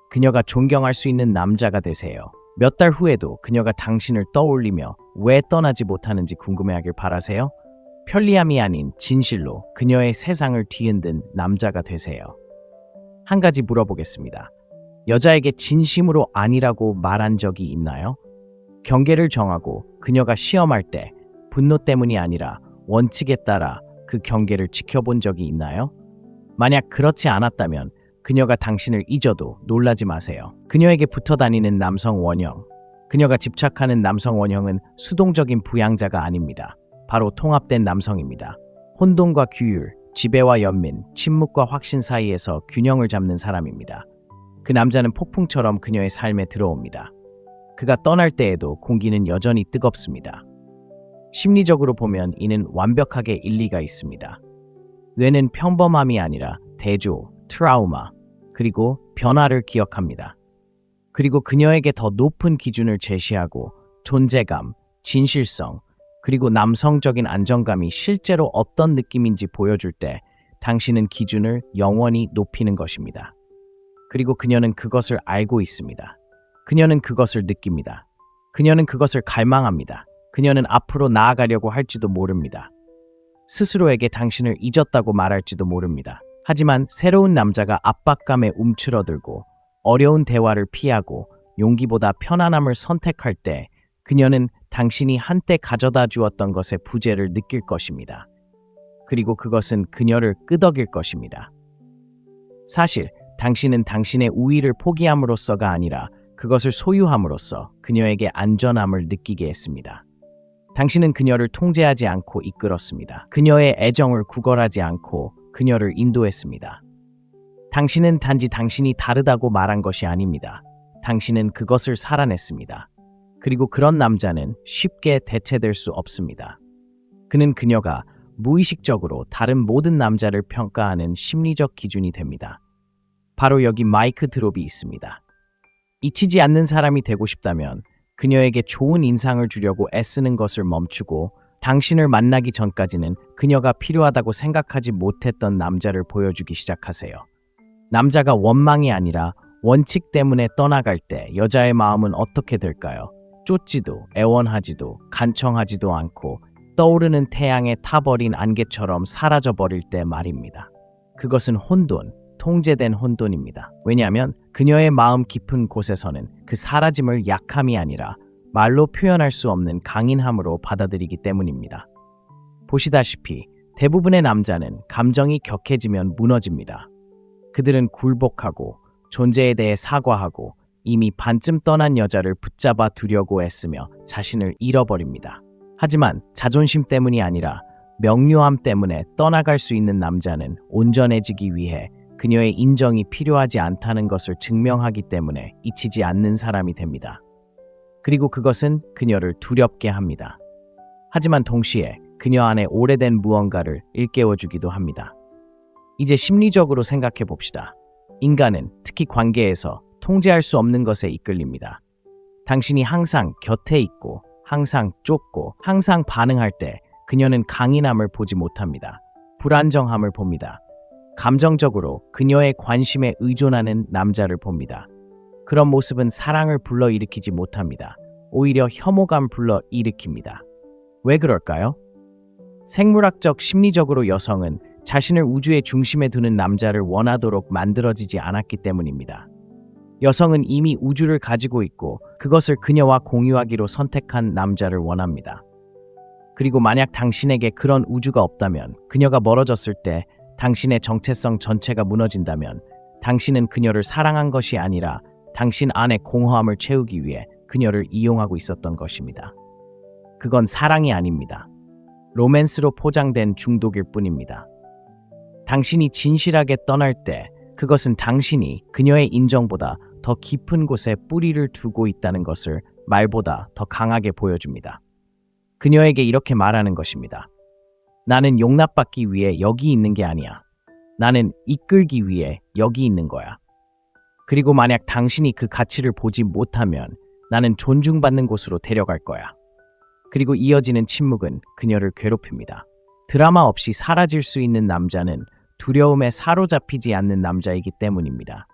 그녀가 존경할 수 있는 남자가 되세요. 몇 달 후에도 그녀가 당신을 떠올리며 왜 떠나지 못하는지 궁금해하길 바라세요? 편리함이 아닌 진실로 그녀의 세상을 뒤흔든 남자가 되세요. 한 가지 물어보겠습니다. 여자에게 진심으로 아니라고 말한 적이 있나요? 경계를 정하고 그녀가 시험할 때 분노 때문이 아니라 원칙에 따라 그 경계를 지켜본 적이 있나요? 만약 그렇지 않았다면 그녀가 당신을 잊어도 놀라지 마세요. 그녀에게 붙어 다니는 남성 원형. 그녀가 집착하는 남성 원형은 수동적인 부양자가 아닙니다. 바로 통합된 남성입니다. 혼돈과 규율, 지배와 연민, 침묵과 확신 사이에서 균형을 잡는 사람입니다. 그 남자는 폭풍처럼 그녀의 삶에 들어옵니다. 그가 떠날 때에도 공기는 여전히 뜨겁습니다. 심리적으로 보면 이는 완벽하게 일리가 있습니다. 뇌는 평범함이 아니라 대조, 트라우마, 그리고 변화를 기억합니다. 그리고 그녀에게 더 높은 기준을 제시하고 존재감, 진실성, 그리고 남성적인 안정감이 실제로 어떤 느낌인지 보여줄 때 당신은 기준을 영원히 높이는 것입니다. 그리고 그녀는 그것을 알고 있습니다. 그녀는 그것을 느낍니다. 그녀는 그것을 갈망합니다. 그녀는 앞으로 나아가려고 할지도 모릅니다. 스스로에게 당신을 잊었다고 말할지도 모릅니다. 하지만 새로운 남자가 압박감에 움츠러들고 어려운 대화를 피하고 용기보다 편안함을 선택할 때 그녀는 당신이 한때 가져다 주었던 것의 부재를 느낄 것입니다. 그리고 그것은 그녀를 끄덕일 것입니다. 사실 당신은 당신의 우위를 포기함으로써가 아니라 그것을 소유함으로써 그녀에게 안전함을 느끼게 했습니다. 당신은 그녀를 통제하지 않고 이끌었습니다. 그녀의 애정을 구걸하지 않고 그녀를 인도했습니다. 당신은 단지 당신이 다르다고 말한 것이 아닙니다. 당신은 그것을 살아냈습니다. 그리고 그런 남자는 쉽게 대체될 수 없습니다. 그는 그녀가 무의식적으로 다른 모든 남자를 평가하는 심리적 기준이 됩니다. 바로 여기 마이크 드롭이 있습니다. 잊히지 않는 사람이 되고 싶다면 그녀에게 좋은 인상을 주려고 애쓰는 것을 멈추고 당신을 만나기 전까지는 그녀가 필요하다고 생각하지 못했던 남자를 보여주기 시작하세요. 남자가 원망이 아니라 원칙 때문에 떠나갈 때 여자의 마음은 어떻게 될까요? 쫓지도 애원하지도 간청하지도 않고 떠오르는 태양에 타버린 안개처럼 사라져버릴 때 말입니다. 그것은 혼돈, 통제된 혼돈입니다. 왜냐하면 그녀의 마음 깊은 곳에서는 그 사라짐을 약함이 아니라 말로 표현할 수 없는 강인함으로 받아들이기 때문입니다. 보시다시피 대부분의 남자는 감정이 격해지면 무너집니다. 그들은 굴복하고 존재에 대해 사과하고 이미 반쯤 떠난 여자를 붙잡아 두려고 애쓰며 자신을 잃어버립니다. 하지만 자존심 때문이 아니라 명료함 때문에 떠나갈 수 있는 남자는 온전해지기 위해 그녀의 인정이 필요하지 않다는 것을 증명하기 때문에 잊히지 않는 사람이 됩니다. 그리고 그것은 그녀를 두렵게 합니다. 하지만 동시에 그녀 안에 오래된 무언가를 일깨워주기도 합니다. 이제 심리적으로 생각해 봅시다. 인간은 특히 관계에서 통제할 수 없는 것에 이끌립니다. 당신이 항상 곁에 있고 항상 쫓고 항상 반응할 때 그녀는 강인함을 보지 못합니다. 불안정함을 봅니다. 감정적으로 그녀의 관심에 의존하는 남자를 봅니다. 그런 모습은 사랑을 불러일으키지 못합니다. 오히려 혐오감 불러 일으킵니다. 왜 그럴까요? 생물학적 심리적으로 여성은 자신을 우주의 중심에 두는 남자를 원하도록 만들어지지 않았기 때문입니다. 여성은 이미 우주를 가지고 있고 그것을 그녀와 공유하기로 선택한 남자를 원합니다. 그리고 만약 당신에게 그런 우주가 없다면, 그녀가 멀어졌을 때 당신의 정체성 전체가 무너진다면, 당신은 그녀를 사랑한 것이 아니라 당신 안의 공허함을 채우기 위해 그녀를 이용하고 있었던 것입니다. 그건 사랑이 아닙니다. 로맨스로 포장된 중독일 뿐입니다. 당신이 진실하게 떠날 때 그것은 당신이 그녀의 인정보다 더 깊은 곳에 뿌리를 두고 있다는 것을 말보다 더 강하게 보여줍니다. 그녀에게 이렇게 말하는 것입니다. 나는 용납받기 위해 여기 있는 게 아니야. 나는 이끌기 위해 여기 있는 거야. 그리고 만약 당신이 그 가치를 보지 못하면 나는 존중받는 곳으로 데려갈 거야. 그리고 이어지는 침묵은 그녀를 괴롭힙니다. 드라마 없이 사라질 수 있는 남자는 두려움에 사로잡히지 않는 남자이기 때문입니다.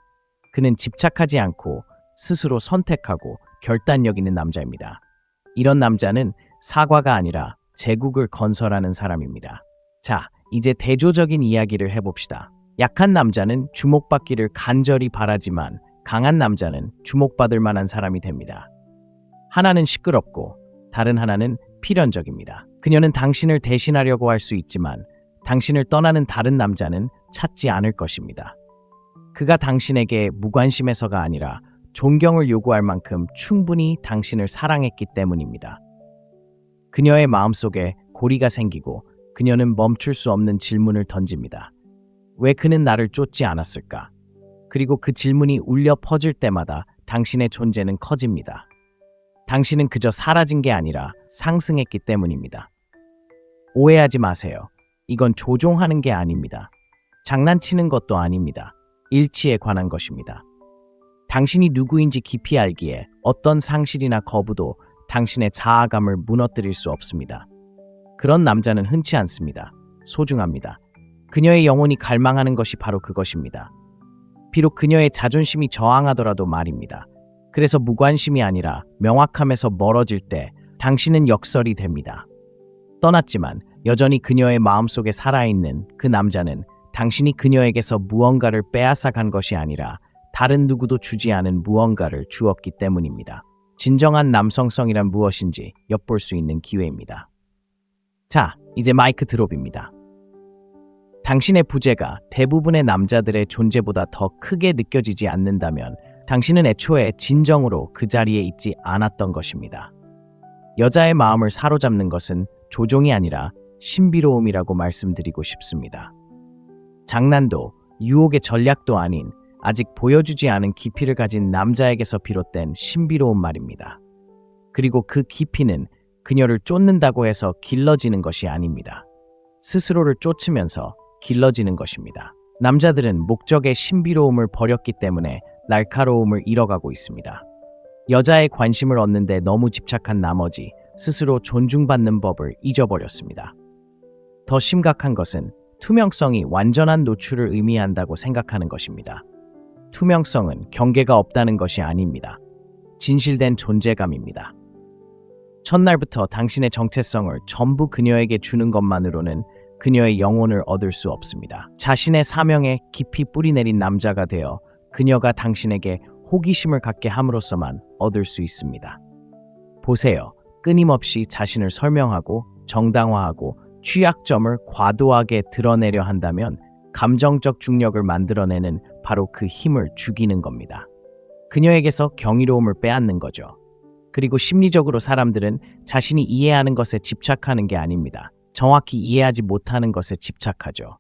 그는 집착하지 않고 스스로 선택하고 결단력 있는 남자입니다. 이런 남자는 사과가 아니라 제국을 건설하는 사람입니다. 자, 이제 대조적인 이야기를 해봅시다. 약한 남자는 주목받기를 간절히 바라지만 강한 남자는 주목받을 만한 사람이 됩니다. 하나는 시끄럽고 다른 하나는 필연적입니다. 그녀는 당신을 대신하려고 할 수 있지만 당신을 떠나는 다른 남자는 찾지 않을 것입니다. 그가 당신에게 무관심해서가 아니라 존경을 요구할 만큼 충분히 당신을 사랑했기 때문입니다. 그녀의 마음속에 고리가 생기고 그녀는 멈출 수 없는 질문을 던집니다. 왜 그는 나를 쫓지 않았을까? 그리고 그 질문이 울려 퍼질 때마다 당신의 존재는 커집니다. 당신은 그저 사라진 게 아니라 상승했기 때문입니다. 오해하지 마세요. 이건 조종하는 게 아닙니다. 장난치는 것도 아닙니다. 일치에 관한 것입니다. 당신이 누구인지 깊이 알기에 어떤 상실이나 거부도 당신의 자아감을 무너뜨릴 수 없습니다. 그런 남자는 흔치 않습니다. 소중합니다. 그녀의 영혼이 갈망하는 것이 바로 그것입니다. 비록 그녀의 자존심이 저항하더라도 말입니다. 그래서 무관심이 아니라 명확함에서 멀어질 때 당신은 역설이 됩니다. 떠났지만 여전히 그녀의 마음속에 살아있는 그 남자는 당신이 그녀에게서 무언가를 빼앗아 간 것이 아니라 다른 누구도 주지 않은 무언가를 주었기 때문입니다. 진정한 남성성이란 무엇인지 엿볼 수 있는 기회입니다. 자, 이제 마이크 드롭입니다. 당신의 부재가 대부분의 남자들의 존재보다 더 크게 느껴지지 않는다면 당신은 애초에 진정으로 그 자리에 있지 않았던 것입니다. 여자의 마음을 사로잡는 것은 조종이 아니라 신비로움이라고 말씀드리고 싶습니다. 장난도 유혹의 전략도 아닌 아직 보여주지 않은 깊이를 가진 남자에게서 비롯된 신비로운 말입니다. 그리고 그 깊이는 그녀를 쫓는다고 해서 길러지는 것이 아닙니다. 스스로를 쫓으면서 길러지는 것입니다. 남자들은 목적의 신비로움을 버렸기 때문에 날카로움을 잃어가고 있습니다. 여자의 관심을 얻는 데 너무 집착한 나머지 스스로 존중받는 법을 잊어버렸습니다. 더 심각한 것은 투명성이 완전한 노출을 의미한다고 생각하는 것입니다. 투명성은 경계가 없다는 것이 아닙니다. 진실된 존재감입니다. 첫날부터 당신의 정체성을 전부 그녀에게 주는 것만으로는 그녀의 영혼을 얻을 수 없습니다. 자신의 사명에 깊이 뿌리내린 남자가 되어 그녀가 당신에게 호기심을 갖게 함으로써만 얻을 수 있습니다. 보세요. 끊임없이 자신을 설명하고 정당화하고 취약점을 과도하게 드러내려 한다면 감정적 중력을 만들어내는 바로 그 힘을 죽이는 겁니다. 그녀에게서 경이로움을 빼앗는 거죠. 그리고 심리적으로 사람들은 자신이 이해하는 것에 집착하는 게 아닙니다. 정확히 이해하지 못하는 것에 집착하죠.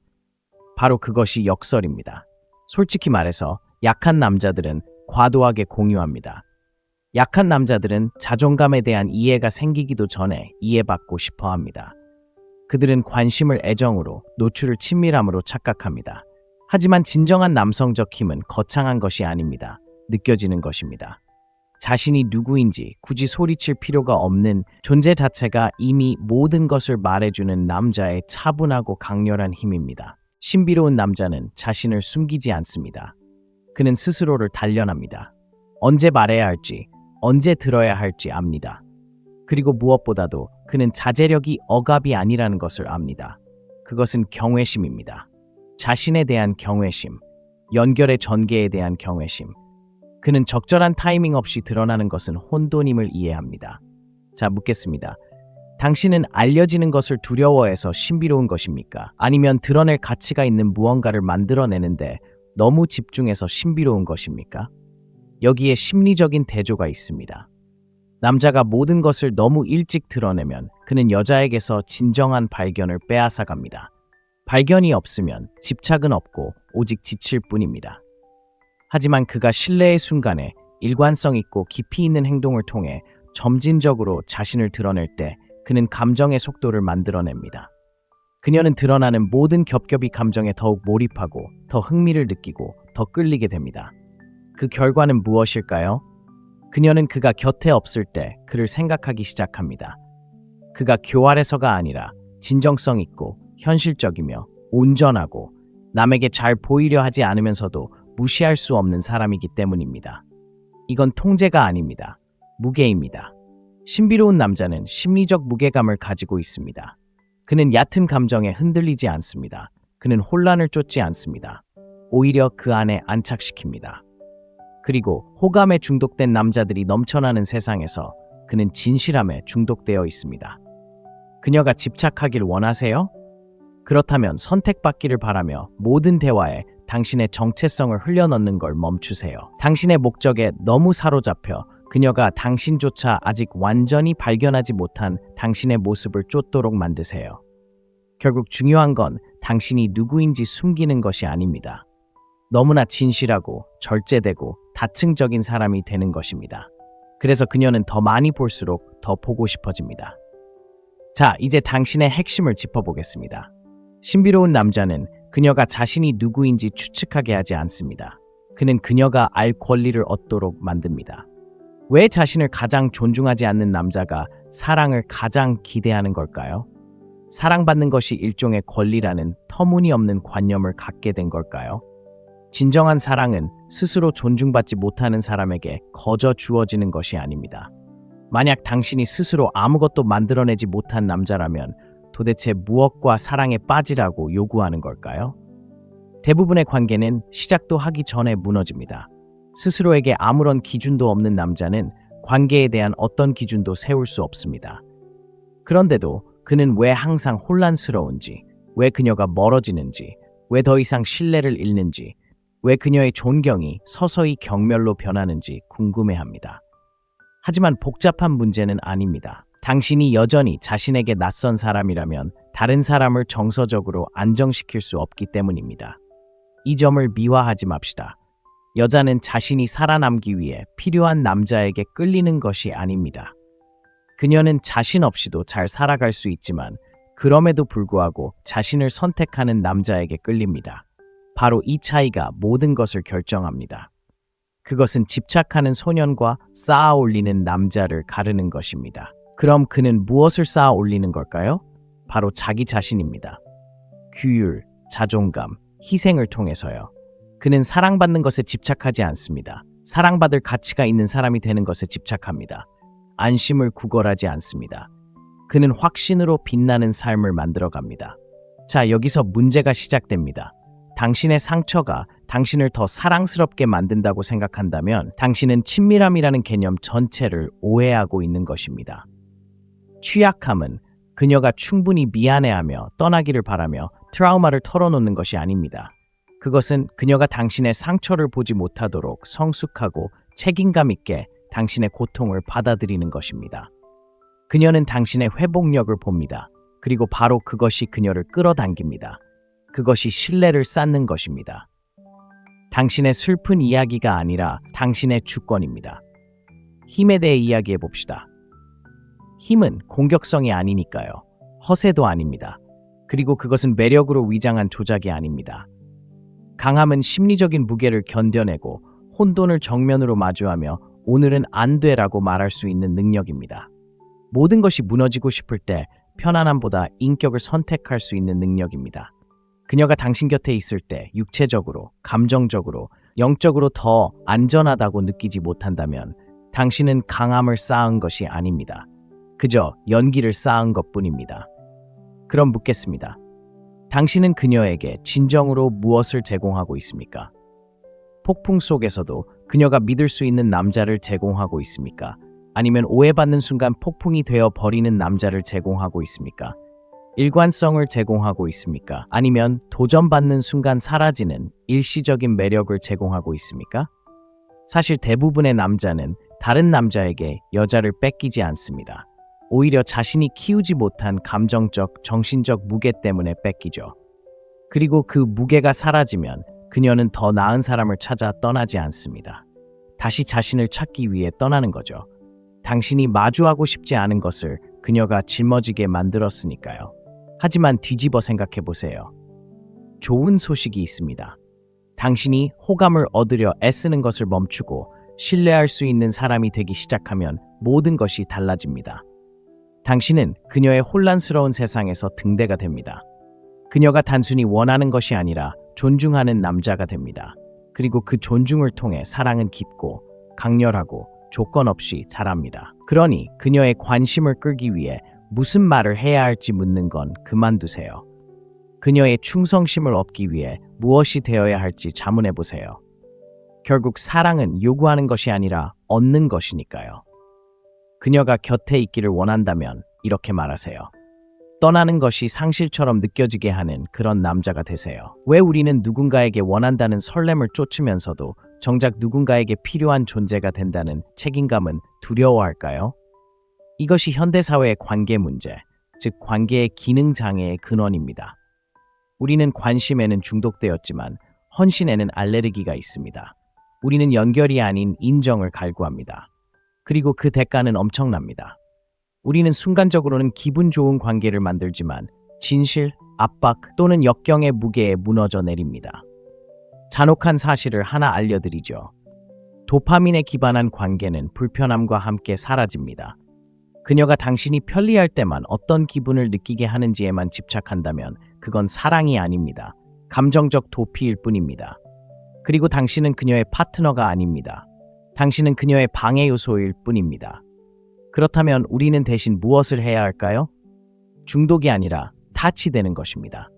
바로 그것이 역설입니다. 솔직히 말해서 약한 남자들은 과도하게 공유합니다. 약한 남자들은 자존감에 대한 이해가 생기기도 전에 이해받고 싶어 합니다. 그들은 관심을 애정으로, 노출을 친밀함으로 착각합니다. 하지만 진정한 남성적 힘은 거창한 것이 아닙니다. 느껴지는 것입니다. 자신이 누구인지 굳이 소리칠 필요가 없는 존재 자체가 이미 모든 것을 말해주는 남자의 차분하고 강렬한 힘입니다. 신비로운 남자는 자신을 숨기지 않습니다. 그는 스스로를 단련합니다. 언제 말해야 할지, 언제 들어야 할지 압니다. 그리고 무엇보다도 그는 자제력이 억압이 아니라는 것을 압니다. 그것은 경외심입니다. 자신에 대한 경외심, 연결의 전개에 대한 경외심. 그는 적절한 타이밍 없이 드러나는 것은 혼돈임을 이해합니다. 자, 묻겠습니다. 당신은 알려지는 것을 두려워해서 신비로운 것입니까? 아니면 드러낼 가치가 있는 무언가를 만들어내는데 너무 집중해서 신비로운 것입니까? 여기에 심리적인 대조가 있습니다. 남자가 모든 것을 너무 일찍 드러내면 그는 여자에게서 진정한 발견을 빼앗아갑니다. 발견이 없으면 집착은 없고 오직 지칠 뿐입니다. 하지만 그가 신뢰의 순간에 일관성 있고 깊이 있는 행동을 통해 점진적으로 자신을 드러낼 때 그는 감정의 속도를 만들어냅니다. 그녀는 드러나는 모든 겹겹이 감정에 더욱 몰입하고 더 흥미를 느끼고 더 끌리게 됩니다. 그 결과는 무엇일까요? 그녀는 그가 곁에 없을 때 그를 생각하기 시작합니다. 그가 교활해서가 아니라 진정성 있고 현실적이며 온전하고 남에게 잘 보이려 하지 않으면서도 무시할 수 없는 사람이기 때문입니다. 이건 통제가 아닙니다. 무게입니다. 신비로운 남자는 심리적 무게감을 가지고 있습니다. 그는 얕은 감정에 흔들리지 않습니다. 그는 혼란을 쫓지 않습니다. 오히려 그 안에 안착시킵니다. 그리고 호감에 중독된 남자들이 넘쳐나는 세상에서 그는 진실함에 중독되어 있습니다. 그녀가 집착하길 원하세요? 그렇다면 선택받기를 바라며 모든 대화에 당신의 정체성을 흘려넣는 걸 멈추세요. 당신의 목적에 너무 사로잡혀 그녀가 당신조차 아직 완전히 발견하지 못한 당신의 모습을 쫓도록 만드세요. 결국 중요한 건 당신이 누구인지 숨기는 것이 아닙니다. 너무나 진실하고 절제되고 다층적인 사람이 되는 것입니다. 그래서 그녀는 더 많이 볼수록 더 보고 싶어집니다. 자, 이제 당신의 핵심을 짚어보겠습니다. 신비로운 남자는 그녀가 자신이 누구인지 추측하게 하지 않습니다. 그는 그녀가 알 권리를 얻도록 만듭니다. 왜 자신을 가장 존중하지 않는 남자가 사랑을 가장 기대하는 걸까요? 사랑받는 것이 일종의 권리라는 터무니없는 관념을 갖게 된 걸까요? 진정한 사랑은 스스로 존중받지 못하는 사람에게 거저 주어지는 것이 아닙니다. 만약 당신이 스스로 아무것도 만들어내지 못한 남자라면 도대체 무엇과 사랑에 빠지라고 요구하는 걸까요? 대부분의 관계는 시작도 하기 전에 무너집니다. 스스로에게 아무런 기준도 없는 남자는 관계에 대한 어떤 기준도 세울 수 없습니다. 그런데도 그는 왜 항상 혼란스러운지, 왜 그녀가 멀어지는지, 왜 더 이상 신뢰를 잃는지, 왜 그녀의 존경이 서서히 경멸로 변하는지 궁금해합니다. 하지만 복잡한 문제는 아닙니다. 당신이 여전히 자신에게 낯선 사람이라면 다른 사람을 정서적으로 안정시킬 수 없기 때문입니다. 이 점을 미화하지 맙시다. 여자는 자신이 살아남기 위해 필요한 남자에게 끌리는 것이 아닙니다. 그녀는 자신 없이도 잘 살아갈 수 있지만 그럼에도 불구하고 자신을 선택하는 남자에게 끌립니다. 바로 이 차이가 모든 것을 결정합니다. 그것은 집착하는 소년과 쌓아 올리는 남자를 가르는 것입니다. 그럼 그는 무엇을 쌓아 올리는 걸까요? 바로 자기 자신입니다. 규율, 자존감, 희생을 통해서요. 그는 사랑받는 것에 집착하지 않습니다. 사랑받을 가치가 있는 사람이 되는 것에 집착합니다. 안심을 구걸하지 않습니다. 그는 확신으로 빛나는 삶을 만들어갑니다. 자, 여기서 문제가 시작됩니다. 당신의 상처가 당신을 더 사랑스럽게 만든다고 생각한다면 당신은 친밀함이라는 개념 전체를 오해하고 있는 것입니다. 취약함은 그녀가 충분히 미안해하며 떠나기를 바라며 트라우마를 털어놓는 것이 아닙니다. 그것은 그녀가 당신의 상처를 보지 못하도록 성숙하고 책임감 있게 당신의 고통을 받아들이는 것입니다. 그녀는 당신의 회복력을 봅니다. 그리고 바로 그것이 그녀를 끌어당깁니다. 그것이 신뢰를 쌓는 것입니다. 당신의 슬픈 이야기가 아니라 당신의 주권입니다. 힘에 대해 이야기해 봅시다. 힘은 공격성이 아니니까요. 허세도 아닙니다. 그리고 그것은 매력으로 위장한 조작이 아닙니다. 강함은 심리적인 무게를 견뎌내고 혼돈을 정면으로 마주하며 오늘은 안 돼라고 말할 수 있는 능력입니다. 모든 것이 무너지고 싶을 때 편안함보다 인격을 선택할 수 있는 능력입니다. 그녀가 당신 곁에 있을 때 육체적으로, 감정적으로, 영적으로 더 안전하다고 느끼지 못한다면 당신은 강함을 쌓은 것이 아닙니다. 그저 연기를 쌓은 것뿐입니다. 그럼 묻겠습니다. 당신은 그녀에게 진정으로 무엇을 제공하고 있습니까? 폭풍 속에서도 그녀가 믿을 수 있는 남자를 제공하고 있습니까? 아니면 오해받는 순간 폭풍이 되어 버리는 남자를 제공하고 있습니까? 일관성을 제공하고 있습니까? 아니면 도전받는 순간 사라지는 일시적인 매력을 제공하고 있습니까? 사실 대부분의 남자는 다른 남자에게 여자를 뺏기지 않습니다. 오히려 자신이 키우지 못한 감정적, 정신적 무게 때문에 뺏기죠. 그리고 그 무게가 사라지면 그녀는 더 나은 사람을 찾아 떠나지 않습니다. 다시 자신을 찾기 위해 떠나는 거죠. 당신이 마주하고 싶지 않은 것을 그녀가 짊어지게 만들었으니까요. 하지만 뒤집어 생각해 보세요. 좋은 소식이 있습니다. 당신이 호감을 얻으려 애쓰는 것을 멈추고 신뢰할 수 있는 사람이 되기 시작하면 모든 것이 달라집니다. 당신은 그녀의 혼란스러운 세상에서 등대가 됩니다. 그녀가 단순히 원하는 것이 아니라 존중하는 남자가 됩니다. 그리고 그 존중을 통해 사랑은 깊고 강렬하고 조건 없이 자랍니다. 그러니 그녀의 관심을 끌기 위해 무슨 말을 해야 할지 묻는 건 그만두세요. 그녀의 충성심을 얻기 위해 무엇이 되어야 할지 자문해 보세요. 결국 사랑은 요구하는 것이 아니라 얻는 것이니까요. 그녀가 곁에 있기를 원한다면 이렇게 말하세요. 떠나는 것이 상실처럼 느껴지게 하는 그런 남자가 되세요. 왜 우리는 누군가에게 원한다는 설렘을 쫓으면서도 정작 누군가에게 필요한 존재가 된다는 책임감은 두려워할까요? 이것이 현대사회의 관계 문제, 즉 관계의 기능 장애의 근원입니다. 우리는 관심에는 중독되었지만 헌신에는 알레르기가 있습니다. 우리는 연결이 아닌 인정을 갈구합니다. 그리고 그 대가는 엄청납니다. 우리는 순간적으로는 기분 좋은 관계를 만들지만 진실, 압박 또는 역경의 무게에 무너져 내립니다. 잔혹한 사실을 하나 알려드리죠. 도파민에 기반한 관계는 불편함과 함께 사라집니다. 그녀가 당신이 편리할 때만 어떤 기분을 느끼게 하는지에만 집착한다면 그건 사랑이 아닙니다. 감정적 도피일 뿐입니다. 그리고 당신은 그녀의 파트너가 아닙니다. 당신은 그녀의 방해 요소일 뿐입니다. 그렇다면 우리는 대신 무엇을 해야 할까요? 중독이 아니라 타치되는 것입니다.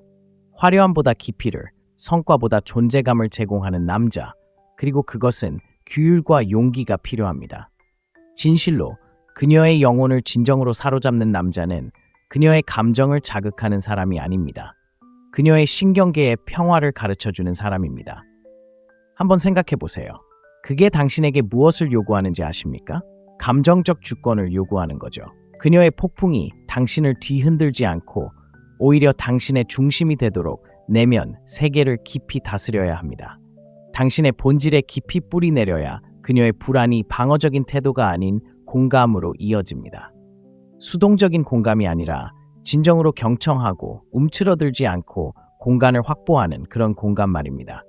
화려함보다 깊이를, 성과보다 존재감을 제공하는 남자, 그리고 그것은 규율과 용기가 필요합니다. 진실로 그녀의 영혼을 진정으로 사로잡는 남자는 그녀의 감정을 자극하는 사람이 아닙니다. 그녀의 신경계의 평화를 가르쳐주는 사람입니다. 한번 생각해 보세요. 그게 당신에게 무엇을 요구하는지 아십니까? 감정적 주권을 요구하는 거죠. 그녀의 폭풍이 당신을 뒤흔들지 않고 오히려 당신의 중심이 되도록 내면, 세계를 깊이 다스려야 합니다. 당신의 본질에 깊이 뿌리 내려야 그녀의 불안이 방어적인 태도가 아닌 공감으로 이어집니다. 수동적인 공감이 아니라 진정으로 경청하고 움츠러들지 않고 공간을 확보하는 그런 공감 말입니다.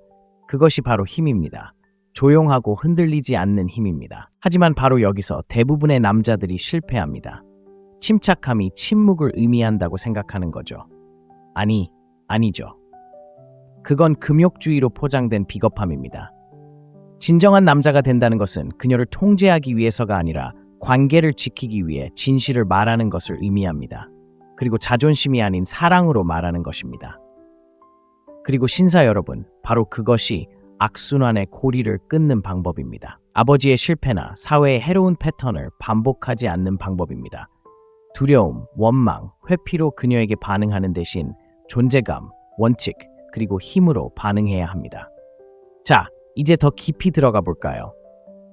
그것이 바로 힘입니다. 조용하고 흔들리지 않는 힘입니다. 하지만 바로 여기서 대부분의 남자들이 실패합니다. 침착함이 침묵을 의미한다고 생각하는 거죠. 아니죠. 그건 금욕주의로 포장된 비겁함입니다. 진정한 남자가 된다는 것은 그녀를 통제하기 위해서가 아니라 관계를 지키기 위해 진실을 말하는 것을 의미합니다. 그리고 자존심이 아닌 사랑으로 말하는 것입니다. 그리고 신사 여러분, 바로 그것이 악순환의 고리를 끊는 방법입니다. 아버지의 실패나 사회의 해로운 패턴을 반복하지 않는 방법입니다. 두려움, 원망, 회피로 그녀에게 반응하는 대신 존재감, 원칙, 그리고 힘으로 반응해야 합니다. 자, 이제 더 깊이 들어가 볼까요?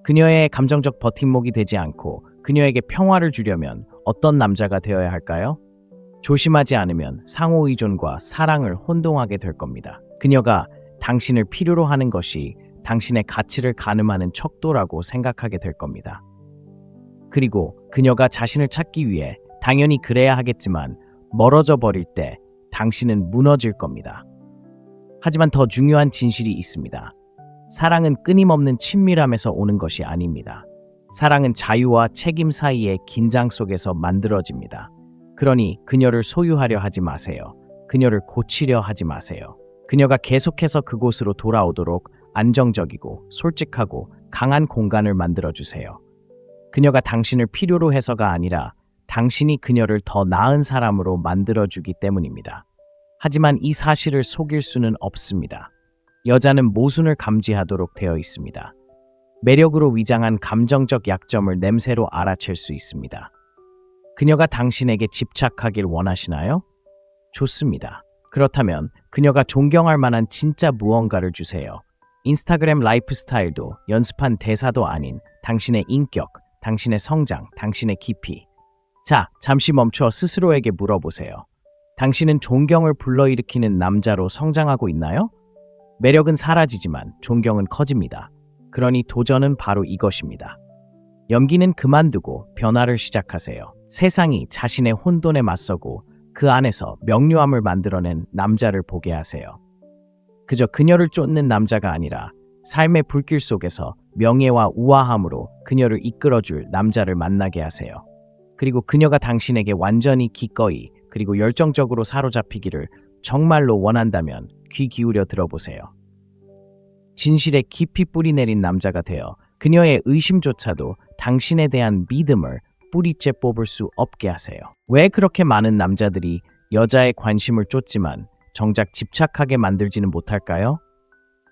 그녀의 감정적 버팀목이 되지 않고 그녀에게 평화를 주려면 어떤 남자가 되어야 할까요? 조심하지 않으면 상호 의존과 사랑을 혼동하게 될 겁니다. 그녀가 당신을 필요로 하는 것이 당신의 가치를 가늠하는 척도라고 생각하게 될 겁니다. 그리고 그녀가 자신을 찾기 위해 당연히 그래야 하겠지만 멀어져 버릴 때 당신은 무너질 겁니다. 하지만 더 중요한 진실이 있습니다. 사랑은 끊임없는 친밀함에서 오는 것이 아닙니다. 사랑은 자유와 책임 사이의 긴장 속에서 만들어집니다. 그러니 그녀를 소유하려 하지 마세요. 그녀를 고치려 하지 마세요. 그녀가 계속해서 그곳으로 돌아오도록 안정적이고 솔직하고 강한 공간을 만들어주세요. 그녀가 당신을 필요로 해서가 아니라 당신이 그녀를 더 나은 사람으로 만들어주기 때문입니다. 하지만 이 사실을 속일 수는 없습니다. 여자는 모순을 감지하도록 되어 있습니다. 매력으로 위장한 감정적 약점을 냄새로 알아챌 수 있습니다. 그녀가 당신에게 집착하길 원하시나요? 좋습니다. 그렇다면 그녀가 존경할 만한 진짜 무언가를 주세요. 인스타그램 라이프 스타일도 연습한 대사도 아닌 당신의 인격, 당신의 성장, 당신의 깊이. 자, 잠시 멈춰 스스로에게 물어보세요. 당신은 존경을 불러일으키는 남자로 성장하고 있나요? 매력은 사라지지만 존경은 커집니다. 그러니 도전은 바로 이것입니다. 염기는 그만두고 변화를 시작하세요. 세상이 자신의 혼돈에 맞서고 그 안에서 명료함을 만들어낸 남자를 보게 하세요. 그저 그녀를 쫓는 남자가 아니라 삶의 불길 속에서 명예와 우아함으로 그녀를 이끌어줄 남자를 만나게 하세요. 그리고 그녀가 당신에게 완전히 기꺼이 그리고 열정적으로 사로잡히기를 정말로 원한다면 귀 기울여 들어보세요. 진실에 깊이 뿌리내린 남자가 되어 그녀의 의심조차도 당신에 대한 믿음을 뿌리째 뽑을 수 없게 하세요. 왜 그렇게 많은 남자들이 여자의 관심을 쫓지만 정작 집착하게 만들지는 못할까요?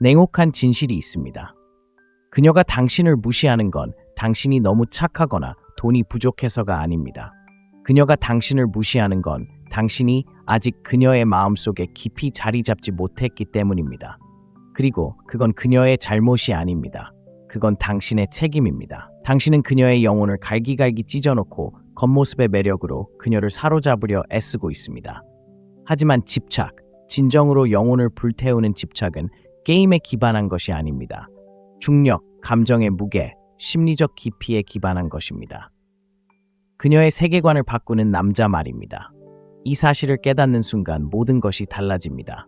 냉혹한 진실이 있습니다. 그녀가 당신을 무시하는 건 당신이 너무 착하거나 돈이 부족해서가 아닙니다. 그녀가 당신을 무시하는 건 당신이 아직 그녀의 마음속에 깊이 자리 잡지 못했기 때문입니다. 그리고 그건 그녀의 잘못이 아닙니다. 그건 당신의 책임입니다. 당신은 그녀의 영혼을 갈기갈기 찢어놓고 겉모습의 매력으로 그녀를 사로잡으려 애쓰고 있습니다. 하지만 집착, 진정으로 영혼을 불태우는 집착은 게임에 기반한 것이 아닙니다. 중력, 감정의 무게, 심리적 깊이에 기반한 것입니다. 그녀의 세계관을 바꾸는 남자 말입니다. 이 사실을 깨닫는 순간 모든 것이 달라집니다.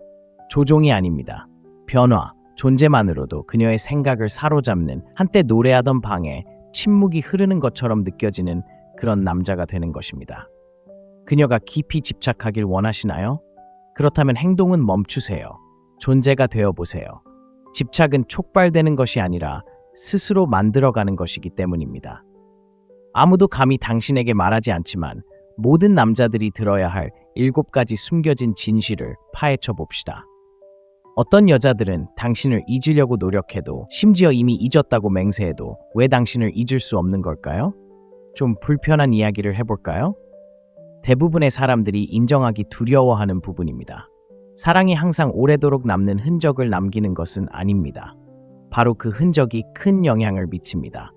조종이 아닙니다. 변화, 존재만으로도 그녀의 생각을 사로잡는, 한때 노래하던 방에 침묵이 흐르는 것처럼 느껴지는 그런 남자가 되는 것입니다. 그녀가 깊이 집착하길 원하시나요? 그렇다면 행동은 멈추세요. 존재가 되어보세요. 집착은 촉발되는 것이 아니라 스스로 만들어가는 것이기 때문입니다. 아무도 감히 당신에게 말하지 않지만 모든 남자들이 들어야 할 7가지 숨겨진 진실을 파헤쳐 봅시다. 어떤 여자들은 당신을 잊으려고 노력해도, 심지어 이미 잊었다고 맹세해도 왜 당신을 잊을 수 없는 걸까요? 좀 불편한 이야기를 해볼까요? 대부분의 사람들이 인정하기 두려워하는 부분입니다. 사랑이 항상 오래도록 남는 흔적을 남기는 것은 아닙니다. 바로 그 흔적이 큰 영향을 미칩니다.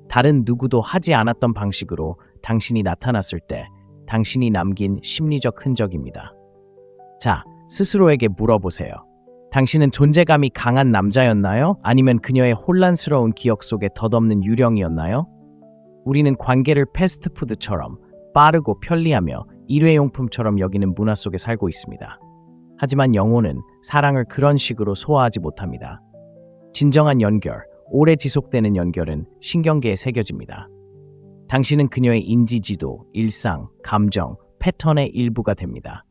다른 누구도 하지 않았던 방식으로 당신이 나타났을 때 당신이 남긴 심리적 흔적입니다. 자, 스스로에게 물어보세요. 당신은 존재감이 강한 남자였나요? 아니면 그녀의 혼란스러운 기억 속에 덧없는 유령이었나요? 우리는 관계를 패스트푸드처럼 빠르고 편리하며 일회용품처럼 여기는 문화 속에 살고 있습니다. 하지만 영혼은 사랑을 그런 식으로 소화하지 못합니다. 진정한 연결, 오래 지속되는 연결은 신경계에 새겨집니다. 당신은 그녀의 인지지도, 일상, 감정, 패턴의 일부가 됩니다.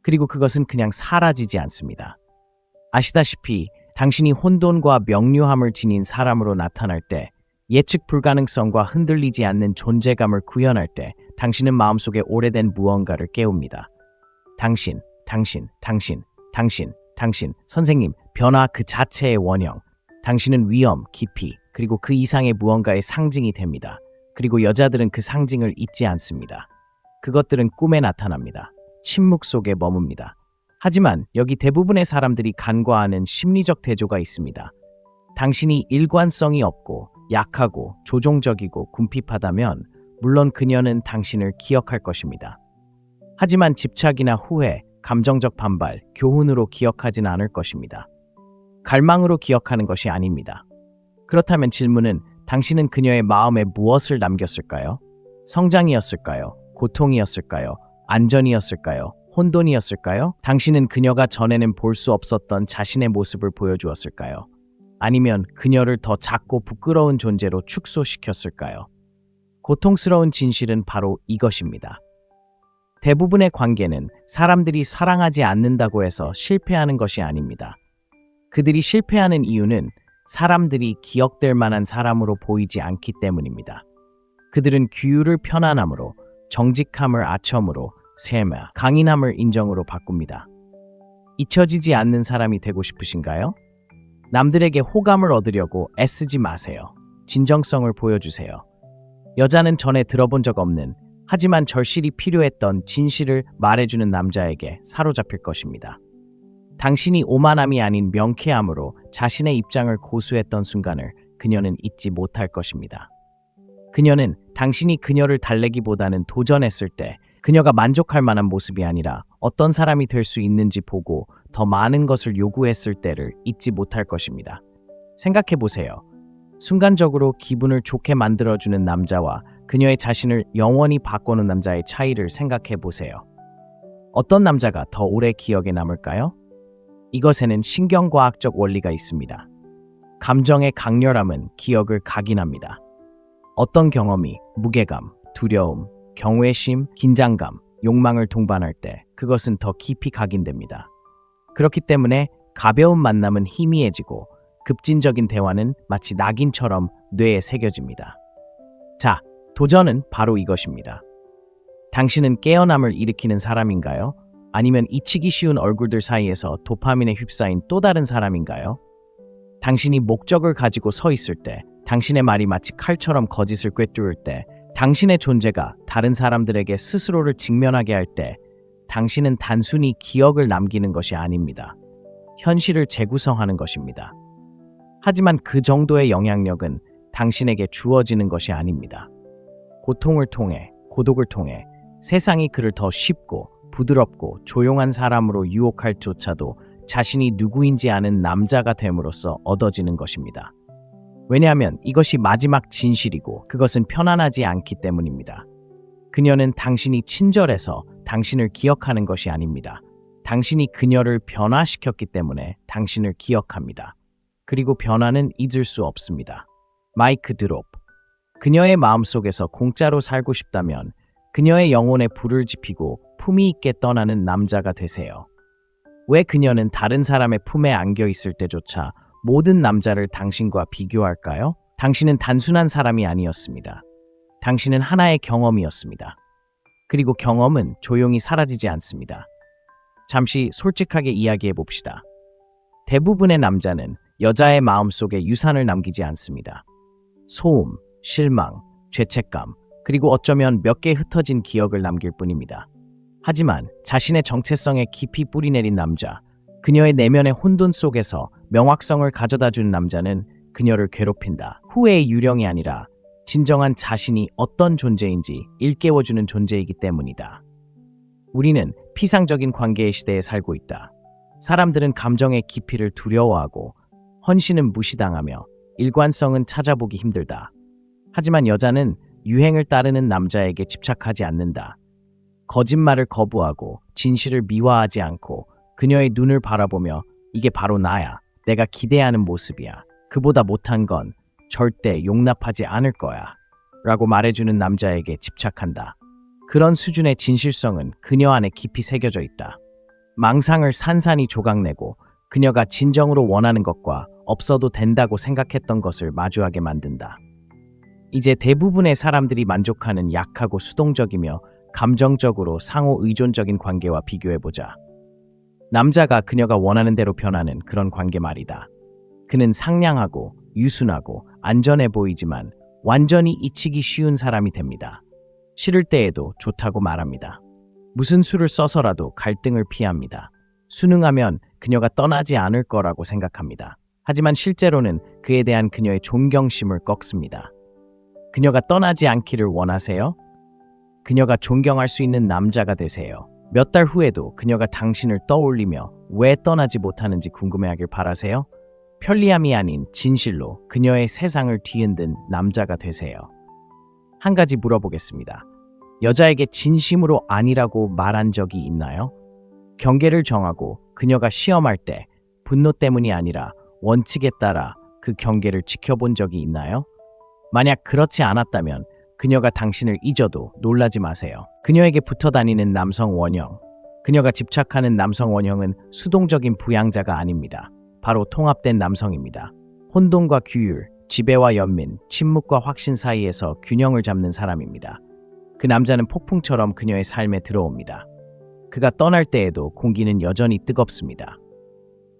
그리고 그것은 그냥 사라지지 않습니다. 아시다시피 당신이 혼돈과 명료함을 지닌 사람으로 나타날 때, 예측 불가능성과 흔들리지 않는 존재감을 구현할 때 당신은 마음속에 오래된 무언가를 깨웁니다. 당신, 선생님, 변화 그 자체의 원형. 당신은 위험, 깊이, 그리고 그 이상의 무언가의 상징이 됩니다. 그리고 여자들은 그 상징을 잊지 않습니다. 그것들은 꿈에 나타납니다. 침묵 속에 머뭅니다. 하지만 여기 대부분의 사람들이 간과하는 심리적 대조가 있습니다. 당신이 일관성이 없고 약하고 조종적이고 궁핍하다면 물론 그녀는 당신을 기억할 것입니다. 하지만 집착이나 후회, 감정적 반발, 교훈으로 기억하진 않을 것입니다. 갈망으로 기억하는 것이 아닙니다. 그렇다면 질문은, 당신은 그녀의 마음에 무엇을 남겼을까요? 성장이었을까요? 고통이었을까요? 안전이었을까요? 혼돈이었을까요? 당신은 그녀가 전에는 볼 수 없었던 자신의 모습을 보여주었을까요? 아니면 그녀를 더 작고 부끄러운 존재로 축소시켰을까요? 고통스러운 진실은 바로 이것입니다. 대부분의 관계는 사람들이 사랑하지 않는다고 해서 실패하는 것이 아닙니다. 그들이 실패하는 이유는 사람들이 기억될 만한 사람으로 보이지 않기 때문입니다. 그들은 규율을 편안함으로, 정직함을 아첨으로, 강인함을 인정으로 바꿉니다. 잊혀지지 않는 사람이 되고 싶으신가요? 남들에게 호감을 얻으려고 애쓰지 마세요. 진정성을 보여주세요. 여자는 전에 들어본 적 없는, 하지만 절실히 필요했던 진실을 말해주는 남자에게 사로잡힐 것입니다. 당신이 오만함이 아닌 명쾌함으로 자신의 입장을 고수했던 순간을 그녀는 잊지 못할 것입니다. 그녀는 당신이 그녀를 달래기보다는 도전했을 때 그녀가 만족할 만한 모습이 아니라 어떤 사람이 될 수 있는지 보고 더 많은 것을 요구했을 때를 잊지 못할 것입니다. 생각해 보세요. 순간적으로 기분을 좋게 만들어주는 남자와 그녀의 자신을 영원히 바꾸는 남자의 차이를 생각해 보세요. 어떤 남자가 더 오래 기억에 남을까요? 이것에는 신경과학적 원리가 있습니다. 감정의 강렬함은 기억을 각인합니다. 어떤 경험이 무게감, 두려움, 경외심, 긴장감, 욕망을 동반할 때 그것은 더 깊이 각인됩니다. 그렇기 때문에 가벼운 만남은 희미해지고 급진적인 대화는 마치 낙인처럼 뇌에 새겨집니다. 자, 도전은 바로 이것입니다. 당신은 깨어남을 일으키는 사람인가요? 아니면 잊히기 쉬운 얼굴들 사이에서 도파민에 휩싸인 또 다른 사람인가요? 당신이 목적을 가지고 서 있을 때, 당신의 말이 마치 칼처럼 거짓을 꿰뚫을 때, 당신의 존재가 다른 사람들에게 스스로를 직면하게 할 때, 당신은 단순히 기억을 남기는 것이 아닙니다. 현실을 재구성하는 것입니다. 하지만 그 정도의 영향력은 당신에게 주어지는 것이 아닙니다. 고통을 통해, 고독을 통해 세상이 그를 더 쉽고 부드럽고 조용한 사람으로 유혹할 조차도 자신이 누구인지 아는 남자가 됨으로써 얻어지는 것입니다. 왜냐하면 이것이 마지막 진실이고 그것은 편안하지 않기 때문입니다. 그녀는 당신이 친절해서 당신을 기억하는 것이 아닙니다. 당신이 그녀를 변화시켰기 때문에 당신을 기억합니다. 그리고 변화는 잊을 수 없습니다. 마이크 드롭. 그녀의 마음속에서 공짜로 살고 싶다면 그녀의 영혼에 불을 지피고 품위 있게 떠나는 남자가 되세요. 왜 그녀는 다른 사람의 품에 안겨 있을 때조차 모든 남자를 당신과 비교할까요? 당신은 단순한 사람이 아니었습니다. 당신은 하나의 경험이었습니다. 그리고 경험은 조용히 사라지지 않습니다. 잠시 솔직하게 이야기해 봅시다. 대부분의 남자는 여자의 마음속에 유산을 남기지 않습니다. 소음, 실망, 죄책감, 그리고 어쩌면 몇 개 흩어진 기억을 남길 뿐입니다. 하지만 자신의 정체성에 깊이 뿌리내린 남자, 그녀의 내면의 혼돈 속에서 명확성을 가져다주는 남자는 그녀를 괴롭힌다. 후회의 유령이 아니라 진정한 자신이 어떤 존재인지 일깨워주는 존재이기 때문이다. 우리는 피상적인 관계의 시대에 살고 있다. 사람들은 감정의 깊이를 두려워하고 헌신은 무시당하며 일관성은 찾아보기 힘들다. 하지만 여자는 유행을 따르는 남자에게 집착하지 않는다. 거짓말을 거부하고 진실을 미화하지 않고 그녀의 눈을 바라보며 이게 바로 나야. 내가 기대하는 모습이야. 그보다 못한 건 절대 용납하지 않을 거야. 라고 말해주는 남자에게 집착한다. 그런 수준의 진실성은 그녀 안에 깊이 새겨져 있다. 망상을 산산이 조각내고 그녀가 진정으로 원하는 것과 없어도 된다고 생각했던 것을 마주하게 만든다. 이제 대부분의 사람들이 만족하는 약하고 수동적이며 감정적으로 상호 의존적인 관계와 비교해보자. 남자가 그녀가 원하는 대로 변하는 그런 관계 말이다. 그는 상냥하고 유순하고 안전해 보이지만 완전히 잊히기 쉬운 사람이 됩니다. 싫을 때에도 좋다고 말합니다. 무슨 수를 써서라도 갈등을 피합니다. 순응하면 그녀가 떠나지 않을 거라고 생각합니다. 하지만 실제로는 그에 대한 그녀의 존경심을 꺾습니다. 그녀가 떠나지 않기를 원하세요? 그녀가 존경할 수 있는 남자가 되세요. 몇 달 후에도 그녀가 당신을 떠올리며 왜 떠나지 못하는지 궁금해하길 바라세요? 편리함이 아닌 진실로 그녀의 세상을 뒤흔든 남자가 되세요. 한 가지 물어보겠습니다. 여자에게 진심으로 아니라고 말한 적이 있나요? 경계를 정하고 그녀가 시험할 때 분노 때문이 아니라 원칙에 따라 그 경계를 지켜본 적이 있나요? 만약 그렇지 않았다면 그녀가 당신을 잊어도 놀라지 마세요. 그녀에게 붙어 다니는 남성 원형. 그녀가 집착하는 남성 원형은 수동적인 부양자가 아닙니다. 바로 통합된 남성입니다. 혼돈과 규율, 지배와 연민, 침묵과 확신 사이에서 균형을 잡는 사람입니다. 그 남자는 폭풍처럼 그녀의 삶에 들어옵니다. 그가 떠날 때에도 공기는 여전히 뜨겁습니다.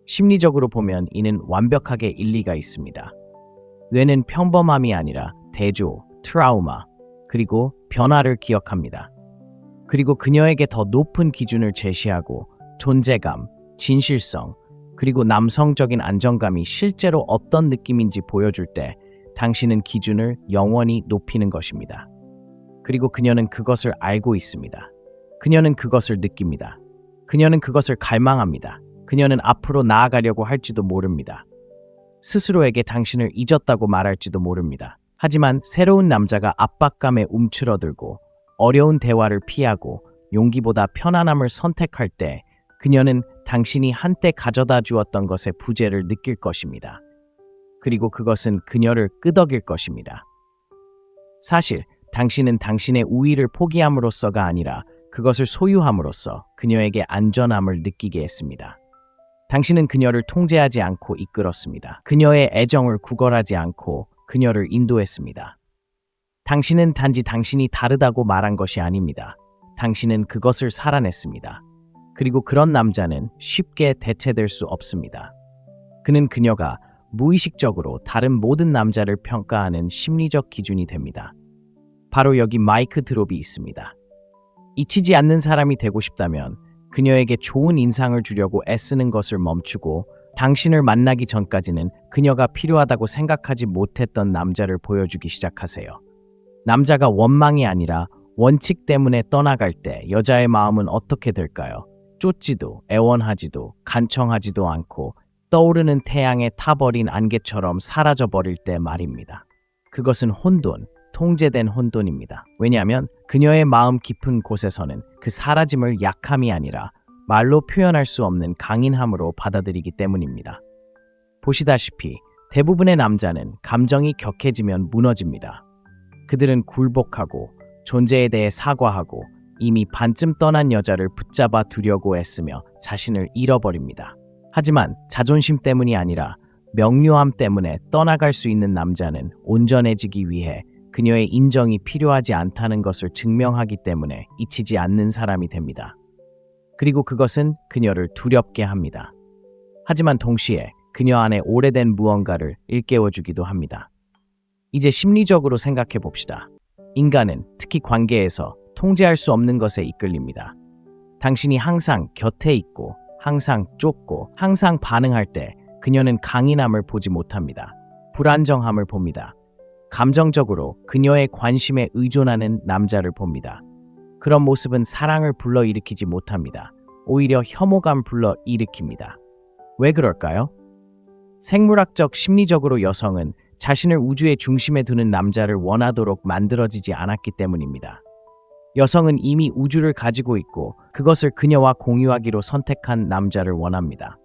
심리적으로 보면 이는 완벽하게 일리가 있습니다. 뇌는 평범함이 아니라 대조, 트라우마, 그리고 변화를 기억합니다. 그리고 그녀에게 더 높은 기준을 제시하고 존재감, 진실성, 그리고 남성적인 안정감이 실제로 어떤 느낌인지 보여줄 때 당신은 기준을 영원히 높이는 것입니다. 그리고 그녀는 그것을 알고 있습니다. 그녀는 그것을 느낍니다. 그녀는 그것을 갈망합니다. 그녀는 앞으로 나아가려고 할지도 모릅니다. 스스로에게 당신을 잊었다고 말할지도 모릅니다. 하지만 새로운 남자가 압박감에 움츠러들고 어려운 대화를 피하고 용기보다 편안함을 선택할 때 그녀는 당신이 한때 가져다 주었던 것의 부재를 느낄 것입니다. 그리고 그것은 그녀를 끄덕일 것입니다. 사실 당신은 당신의 우위를 포기함으로써가 아니라 그것을 소유함으로써 그녀에게 안전함을 느끼게 했습니다. 당신은 그녀를 통제하지 않고 이끌었습니다. 그녀의 애정을 구걸하지 않고 그녀를 인도했습니다. 당신은 단지 당신이 다르다고 말한 것이 아닙니다. 당신은 그것을 살아냈습니다. 그리고 그런 남자는 쉽게 대체될 수 없습니다. 그는 그녀가 무의식적으로 다른 모든 남자를 평가하는 심리적 기준이 됩니다. 바로 여기 마이크 드롭이 있습니다. 잊히지 않는 사람이 되고 싶다면 그녀에게 좋은 인상을 주려고 애쓰는 것을 멈추고 당신을 만나기 전까지는 그녀가 필요하다고 생각하지 못했던 남자를 보여주기 시작하세요. 남자가 원망이 아니라 원칙 때문에 떠나갈 때 여자의 마음은 어떻게 될까요? 쫓지도 애원하지도 간청하지도 않고 떠오르는 태양에 타버린 안개처럼 사라져버릴 때 말입니다. 그것은 혼돈, 통제된 혼돈입니다. 왜냐하면 그녀의 마음 깊은 곳에서는 그 사라짐을 약함이 아니라 말로 표현할 수 없는 강인함으로 받아들이기 때문입니다. 보시다시피 대부분의 남자는 감정이 격해지면 무너집니다. 그들은 굴복하고 존재에 대해 사과하고 이미 반쯤 떠난 여자를 붙잡아 두려고 애쓰며 자신을 잃어버립니다. 하지만 자존심 때문이 아니라 명료함 때문에 떠나갈 수 있는 남자는 온전해지기 위해 그녀의 인정이 필요하지 않다는 것을 증명하기 때문에 잊히지 않는 사람이 됩니다. 그리고 그것은 그녀를 두렵게 합니다. 하지만 동시에 그녀 안에 오래된 무언가를 일깨워주기도 합니다. 이제 심리적으로 생각해 봅시다. 인간은 특히 관계에서 통제할 수 없는 것에 이끌립니다. 당신이 항상 곁에 있고 항상 쫓고 항상 반응할 때 그녀는 강인함을 보지 못합니다. 불안정함을 봅니다. 감정적으로 그녀의 관심에 의존하는 남자를 봅니다. 그런 모습은 사랑을 불러일으키지 못합니다. 오히려 혐오감 불러일으킵니다. 왜 그럴까요? 생물학적 심리적으로 여성은 자신을 우주의 중심에 두는 남자를 원하도록 만들어지지 않았기 때문입니다. 여성은 이미 우주를 가지고 있고 그것을 그녀와 공유하기로 선택한 남자를 원합니다.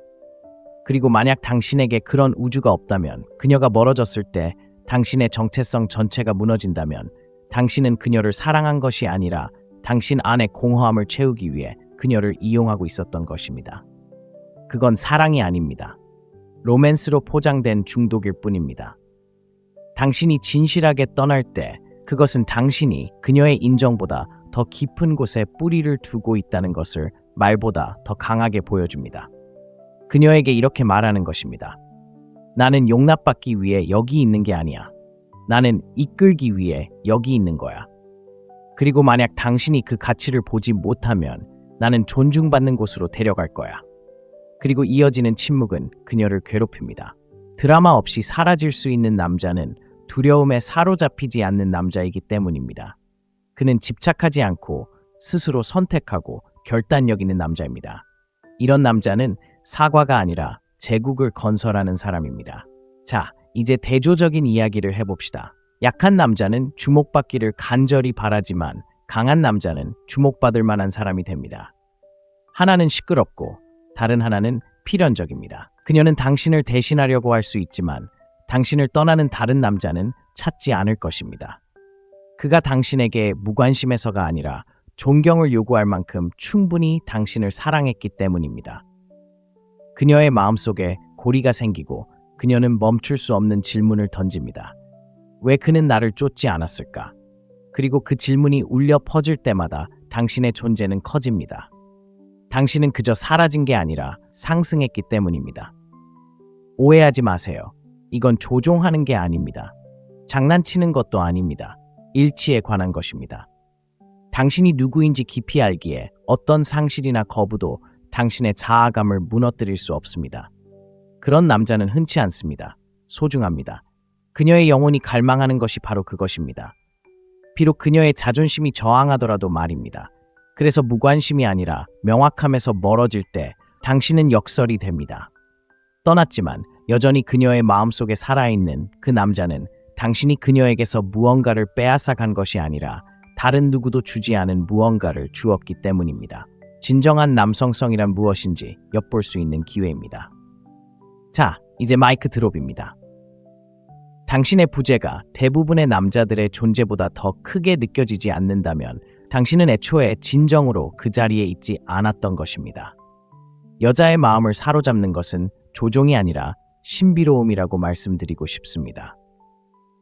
그리고 만약 당신에게 그런 우주가 없다면, 그녀가 멀어졌을 때 당신의 정체성 전체가 무너진다면 당신은 그녀를 사랑한 것이 아니라 당신 안의 공허함을 채우기 위해 그녀를 이용하고 있었던 것입니다. 그건 사랑이 아닙니다. 로맨스로 포장된 중독일 뿐입니다. 당신이 진실하게 떠날 때 그것은 당신이 그녀의 인정보다 더 깊은 곳에 뿌리를 두고 있다는 것을 말보다 더 강하게 보여줍니다. 그녀에게 이렇게 말하는 것입니다. 나는 용납받기 위해 여기 있는 게 아니야. 나는 이끌기 위해 여기 있는 거야. 그리고 만약 당신이 그 가치를 보지 못하면 나는 존중받는 곳으로 데려갈 거야. 그리고 이어지는 침묵은 그녀를 괴롭힙니다. 드라마 없이 사라질 수 있는 남자는 두려움에 사로잡히지 않는 남자이기 때문입니다. 그는 집착하지 않고 스스로 선택하고 결단력 있는 남자입니다. 이런 남자는 사과가 아니라 제국을 건설하는 사람입니다. 자, 이제 대조적인 이야기를 해봅시다. 약한 남자는 주목받기를 간절히 바라지만 강한 남자는 주목받을 만한 사람이 됩니다. 하나는 시끄럽고 다른 하나는 필연적입니다. 그녀는 당신을 대신하려고 할 수 있지만 당신을 떠나는 다른 남자는 찾지 않을 것입니다. 그가 당신에게 무관심해서가 아니라 존경을 요구할 만큼 충분히 당신을 사랑했기 때문입니다. 그녀의 마음속에 고리가 생기고 그녀는 멈출 수 없는 질문을 던집니다. 왜 그는 나를 쫓지 않았을까? 그리고 그 질문이 울려 퍼질 때마다 당신의 존재는 커집니다. 당신은 그저 사라진 게 아니라 상승했기 때문입니다. 오해하지 마세요. 이건 조종하는 게 아닙니다. 장난치는 것도 아닙니다. 일치에 관한 것입니다. 당신이 누구인지 깊이 알기에 어떤 상실이나 거부도 당신의 자아감을 무너뜨릴 수 없습니다. 그런 남자는 흔치 않습니다. 소중합니다. 그녀의 영혼이 갈망하는 것이 바로 그것입니다. 비록 그녀의 자존심이 저항하더라도 말입니다. 그래서 무관심이 아니라 명확함에서 멀어질 때 당신은 역설이 됩니다. 떠났지만 여전히 그녀의 마음속에 살아있는 그 남자는 당신이 그녀에게서 무언가를 빼앗아 간 것이 아니라 다른 누구도 주지 않은 무언가를 주었기 때문입니다. 진정한 남성성이란 무엇인지 엿볼 수 있는 기회입니다. 자, 이제 마이크 드롭입니다. 당신의 부재가 대부분의 남자들의 존재보다 더 크게 느껴지지 않는다면 당신은 애초에 진정으로 그 자리에 있지 않았던 것입니다. 여자의 마음을 사로잡는 것은 조종이 아니라 신비로움이라고 말씀드리고 싶습니다.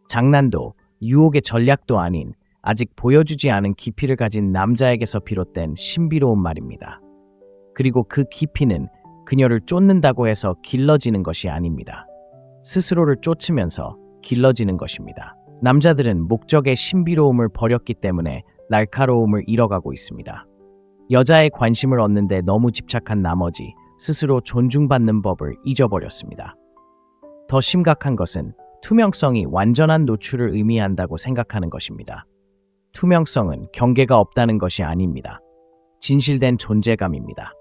장난도 유혹의 전략도 아닌 아직 보여주지 않은 깊이를 가진 남자에게서 비롯된 신비로운 말입니다. 그리고 그 깊이는 그녀를 쫓는다고 해서 길러지는 것이 아닙니다. 스스로를 쫓으면서 길러지는 것입니다. 남자들은 목적의 신비로움을 버렸기 때문에 날카로움을 잃어가고 있습니다. 여자의 관심을 얻는데 너무 집착한 나머지 스스로 존중받는 법을 잊어버렸습니다. 더 심각한 것은 투명성이 완전한 노출을 의미한다고 생각하는 것입니다. 투명성은 경계가 없다는 것이 아닙니다. 진실된 존재감입니다.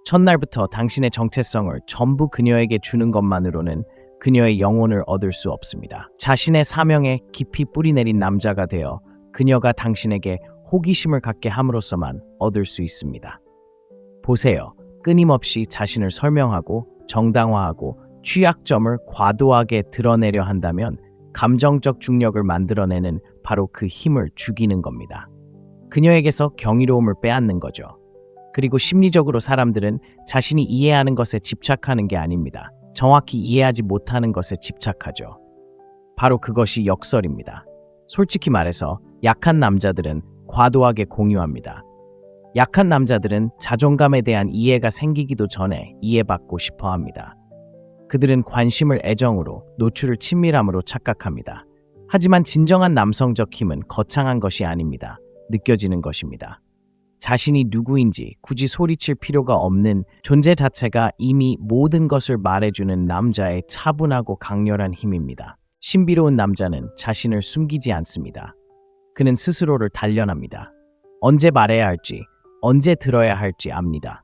첫날부터 당신의 정체성을 전부 그녀에게 주는 것만으로는 그녀의 영혼을 얻을 수 없습니다. 자신의 사명에 깊이 뿌리내린 남자가 되어 그녀가 당신에게 호기심을 갖게 함으로써만 얻을 수 있습니다. 보세요. 끊임없이 자신을 설명하고 정당화하고 취약점을 과도하게 드러내려 한다면 감정적 중력을 만들어내는 바로 그 힘을 죽이는 겁니다. 그녀에게서 경이로움을 빼앗는 거죠. 그리고 심리적으로 사람들은 자신이 이해하는 것에 집착하는 게 아닙니다. 정확히 이해하지 못하는 것에 집착하죠. 바로 그것이 역설입니다. 솔직히 말해서 약한 남자들은 과도하게 공유합니다. 약한 남자들은 자존감에 대한 이해가 생기기도 전에 이해받고 싶어 합니다. 그들은 관심을 애정으로, 노출을 친밀함으로 착각합니다. 하지만 진정한 남성적 힘은 거창한 것이 아닙니다. 느껴지는 것입니다. 자신이 누구인지 굳이 소리칠 필요가 없는 존재 자체가 이미 모든 것을 말해주는 남자의 차분하고 강렬한 힘입니다. 신비로운 남자는 자신을 숨기지 않습니다. 그는 스스로를 단련합니다. 언제 말해야 할지, 언제 들어야 할지 압니다.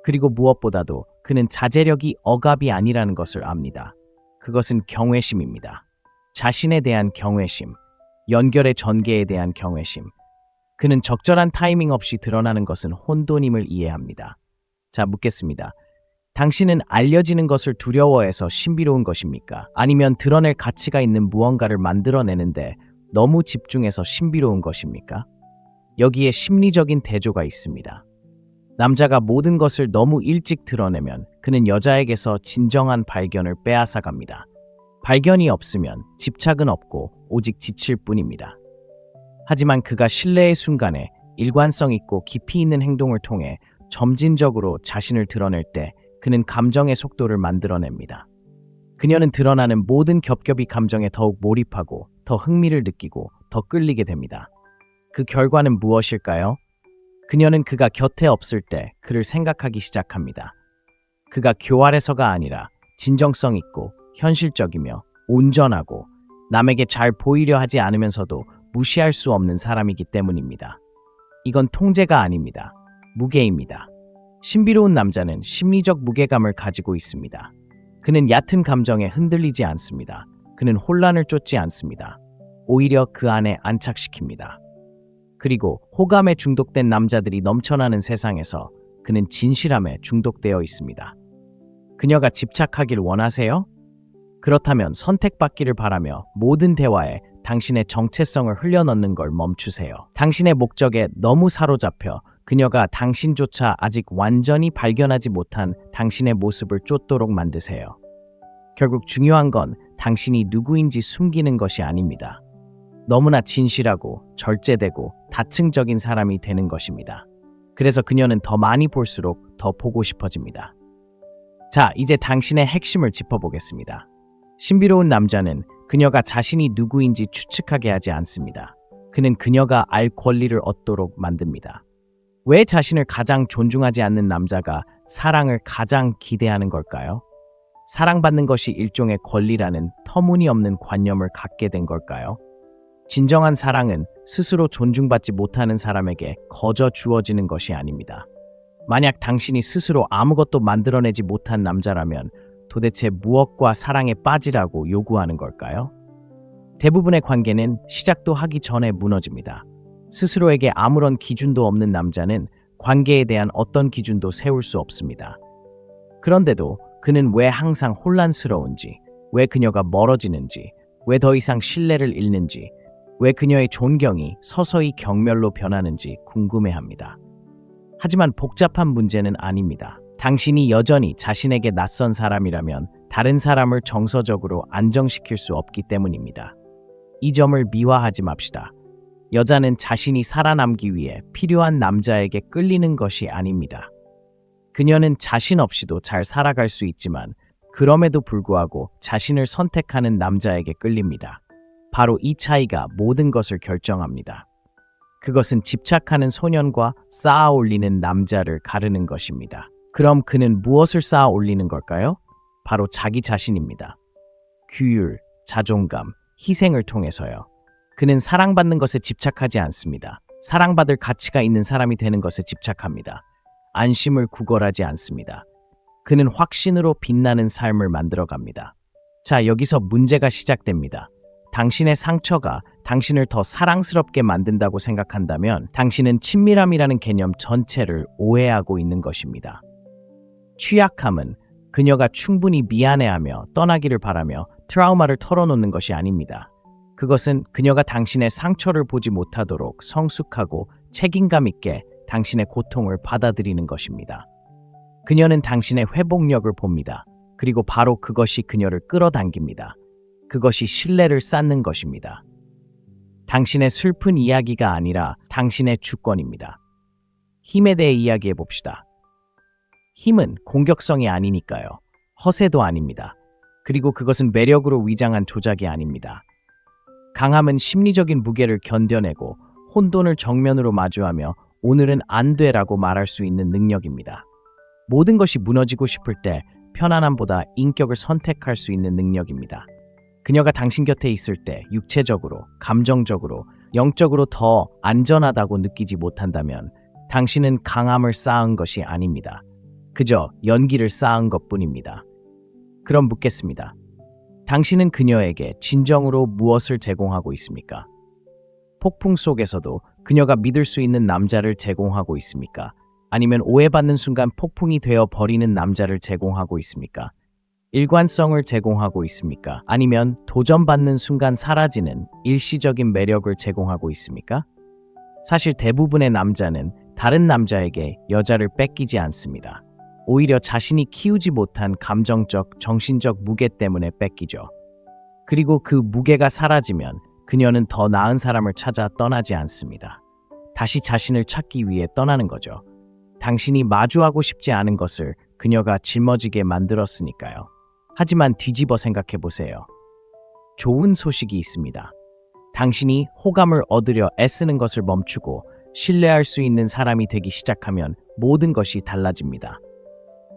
그리고 무엇보다도 그는 자제력이 억압이 아니라는 것을 압니다. 그것은 경외심입니다. 자신에 대한 경외심, 연결의 전개에 대한 경외심. 그는 적절한 타이밍 없이 드러나는 것은 혼돈임을 이해합니다. 자, 묻겠습니다. 당신은 알려지는 것을 두려워해서 신비로운 것입니까? 아니면 드러낼 가치가 있는 무언가를 만들어내는데 너무 집중해서 신비로운 것입니까? 여기에 심리적인 대조가 있습니다. 남자가 모든 것을 너무 일찍 드러내면 그는 여자에게서 진정한 발견을 빼앗아갑니다. 발견이 없으면 집착은 없고 오직 지칠 뿐입니다. 하지만 그가 신뢰의 순간에 일관성 있고 깊이 있는 행동을 통해 점진적으로 자신을 드러낼 때 그는 감정의 속도를 만들어냅니다. 그녀는 드러나는 모든 겹겹이 감정에 더욱 몰입하고 더 흥미를 느끼고 더 끌리게 됩니다. 그 결과는 무엇일까요? 그녀는 그가 곁에 없을 때 그를 생각하기 시작합니다. 그가 교활해서가 아니라 진정성 있고 현실적이며 온전하고 남에게 잘 보이려 하지 않으면서도 무시할 수 없는 사람이기 때문입니다. 이건 통제가 아닙니다. 무게입니다. 신비로운 남자는 심리적 무게감을 가지고 있습니다. 그는 얕은 감정에 흔들리지 않습니다. 그는 혼란을 쫓지 않습니다. 오히려 그 안에 안착시킵니다. 그리고 호감에 중독된 남자들이 넘쳐나는 세상에서 그는 진실함에 중독되어 있습니다. 그녀가 집착하길 원하세요? 그렇다면 선택받기를 바라며 모든 대화에 당신의 정체성을 흘려넣는 걸 멈추세요. 당신의 목적에 너무 사로잡혀 그녀가 당신조차 아직 완전히 발견하지 못한 당신의 모습을 쫓도록 만드세요. 결국 중요한 건 당신이 누구인지 숨기는 것이 아닙니다. 너무나 진실하고 절제되고 다층적인 사람이 되는 것입니다. 그래서 그녀는 더 많이 볼수록 더 보고 싶어집니다. 자, 이제 당신의 핵심을 짚어보겠습니다. 신비로운 남자는 그녀가 자신이 누구인지 추측하게 하지 않습니다. 그는 그녀가 알 권리를 얻도록 만듭니다. 왜 자신을 가장 존중하지 않는 남자가 사랑을 가장 기대하는 걸까요? 사랑받는 것이 일종의 권리라는 터무니없는 관념을 갖게 된 걸까요? 진정한 사랑은 스스로 존중받지 못하는 사람에게 거저 주어지는 것이 아닙니다. 만약 당신이 스스로 아무것도 만들어내지 못한 남자라면 도대체 무엇과 사랑에 빠지라고 요구하는 걸까요? 대부분의 관계는 시작도 하기 전에 무너집니다. 스스로에게 아무런 기준도 없는 남자는 관계에 대한 어떤 기준도 세울 수 없습니다. 그런데도 그는 왜 항상 혼란스러운지, 왜 그녀가 멀어지는지, 왜 더 이상 신뢰를 잃는지, 왜 그녀의 존경이 서서히 경멸로 변하는지 궁금해합니다. 하지만 복잡한 문제는 아닙니다. 당신이 여전히 자신에게 낯선 사람이라면 다른 사람을 정서적으로 안정시킬 수 없기 때문입니다. 이 점을 미화하지 맙시다. 여자는 자신이 살아남기 위해 필요한 남자에게 끌리는 것이 아닙니다. 그녀는 자신 없이도 잘 살아갈 수 있지만 그럼에도 불구하고 자신을 선택하는 남자에게 끌립니다. 바로 이 차이가 모든 것을 결정합니다. 그것은 집착하는 소년과 쌓아 올리는 남자를 가르는 것입니다. 그럼 그는 무엇을 쌓아 올리는 걸까요? 바로 자기 자신입니다. 규율, 자존감, 희생을 통해서요. 그는 사랑받는 것에 집착하지 않습니다. 사랑받을 가치가 있는 사람이 되는 것에 집착합니다. 안심을 구걸하지 않습니다. 그는 확신으로 빛나는 삶을 만들어갑니다. 자, 여기서 문제가 시작됩니다. 당신의 상처가 당신을 더 사랑스럽게 만든다고 생각한다면 당신은 친밀함이라는 개념 전체를 오해하고 있는 것입니다. 취약함은 그녀가 충분히 미안해하며 떠나기를 바라며 트라우마를 털어놓는 것이 아닙니다. 그것은 그녀가 당신의 상처를 보지 못하도록 성숙하고 책임감 있게 당신의 고통을 받아들이는 것입니다. 그녀는 당신의 회복력을 봅니다. 그리고 바로 그것이 그녀를 끌어당깁니다. 그것이 신뢰를 쌓는 것입니다. 당신의 슬픈 이야기가 아니라 당신의 주권입니다. 힘에 대해 이야기해 봅시다. 힘은 공격성이 아니니까요. 허세도 아닙니다. 그리고 그것은 매력으로 위장한 조작이 아닙니다. 강함은 심리적인 무게를 견뎌내고 혼돈을 정면으로 마주하며 오늘은 안 돼라고 말할 수 있는 능력입니다. 모든 것이 무너지고 싶을 때 편안함보다 인격을 선택할 수 있는 능력입니다. 그녀가 당신 곁에 있을 때 육체적으로, 감정적으로, 영적으로 더 안전하다고 느끼지 못한다면 당신은 강함을 쌓은 것이 아닙니다. 그저 연기를 쌓은 것뿐입니다. 그럼 묻겠습니다. 당신은 그녀에게 진정으로 무엇을 제공하고 있습니까? 폭풍 속에서도 그녀가 믿을 수 있는 남자를 제공하고 있습니까? 아니면 오해받는 순간 폭풍이 되어 버리는 남자를 제공하고 있습니까? 일관성을 제공하고 있습니까? 아니면 도전받는 순간 사라지는 일시적인 매력을 제공하고 있습니까? 사실 대부분의 남자는 다른 남자에게 여자를 뺏기지 않습니다. 오히려 자신이 키우지 못한 감정적, 정신적 무게 때문에 뺏기죠. 그리고 그 무게가 사라지면 그녀는 더 나은 사람을 찾아 떠나지 않습니다. 다시 자신을 찾기 위해 떠나는 거죠. 당신이 마주하고 싶지 않은 것을 그녀가 짊어지게 만들었으니까요. 하지만 뒤집어 생각해 보세요. 좋은 소식이 있습니다. 당신이 호감을 얻으려 애쓰는 것을 멈추고 신뢰할 수 있는 사람이 되기 시작하면 모든 것이 달라집니다.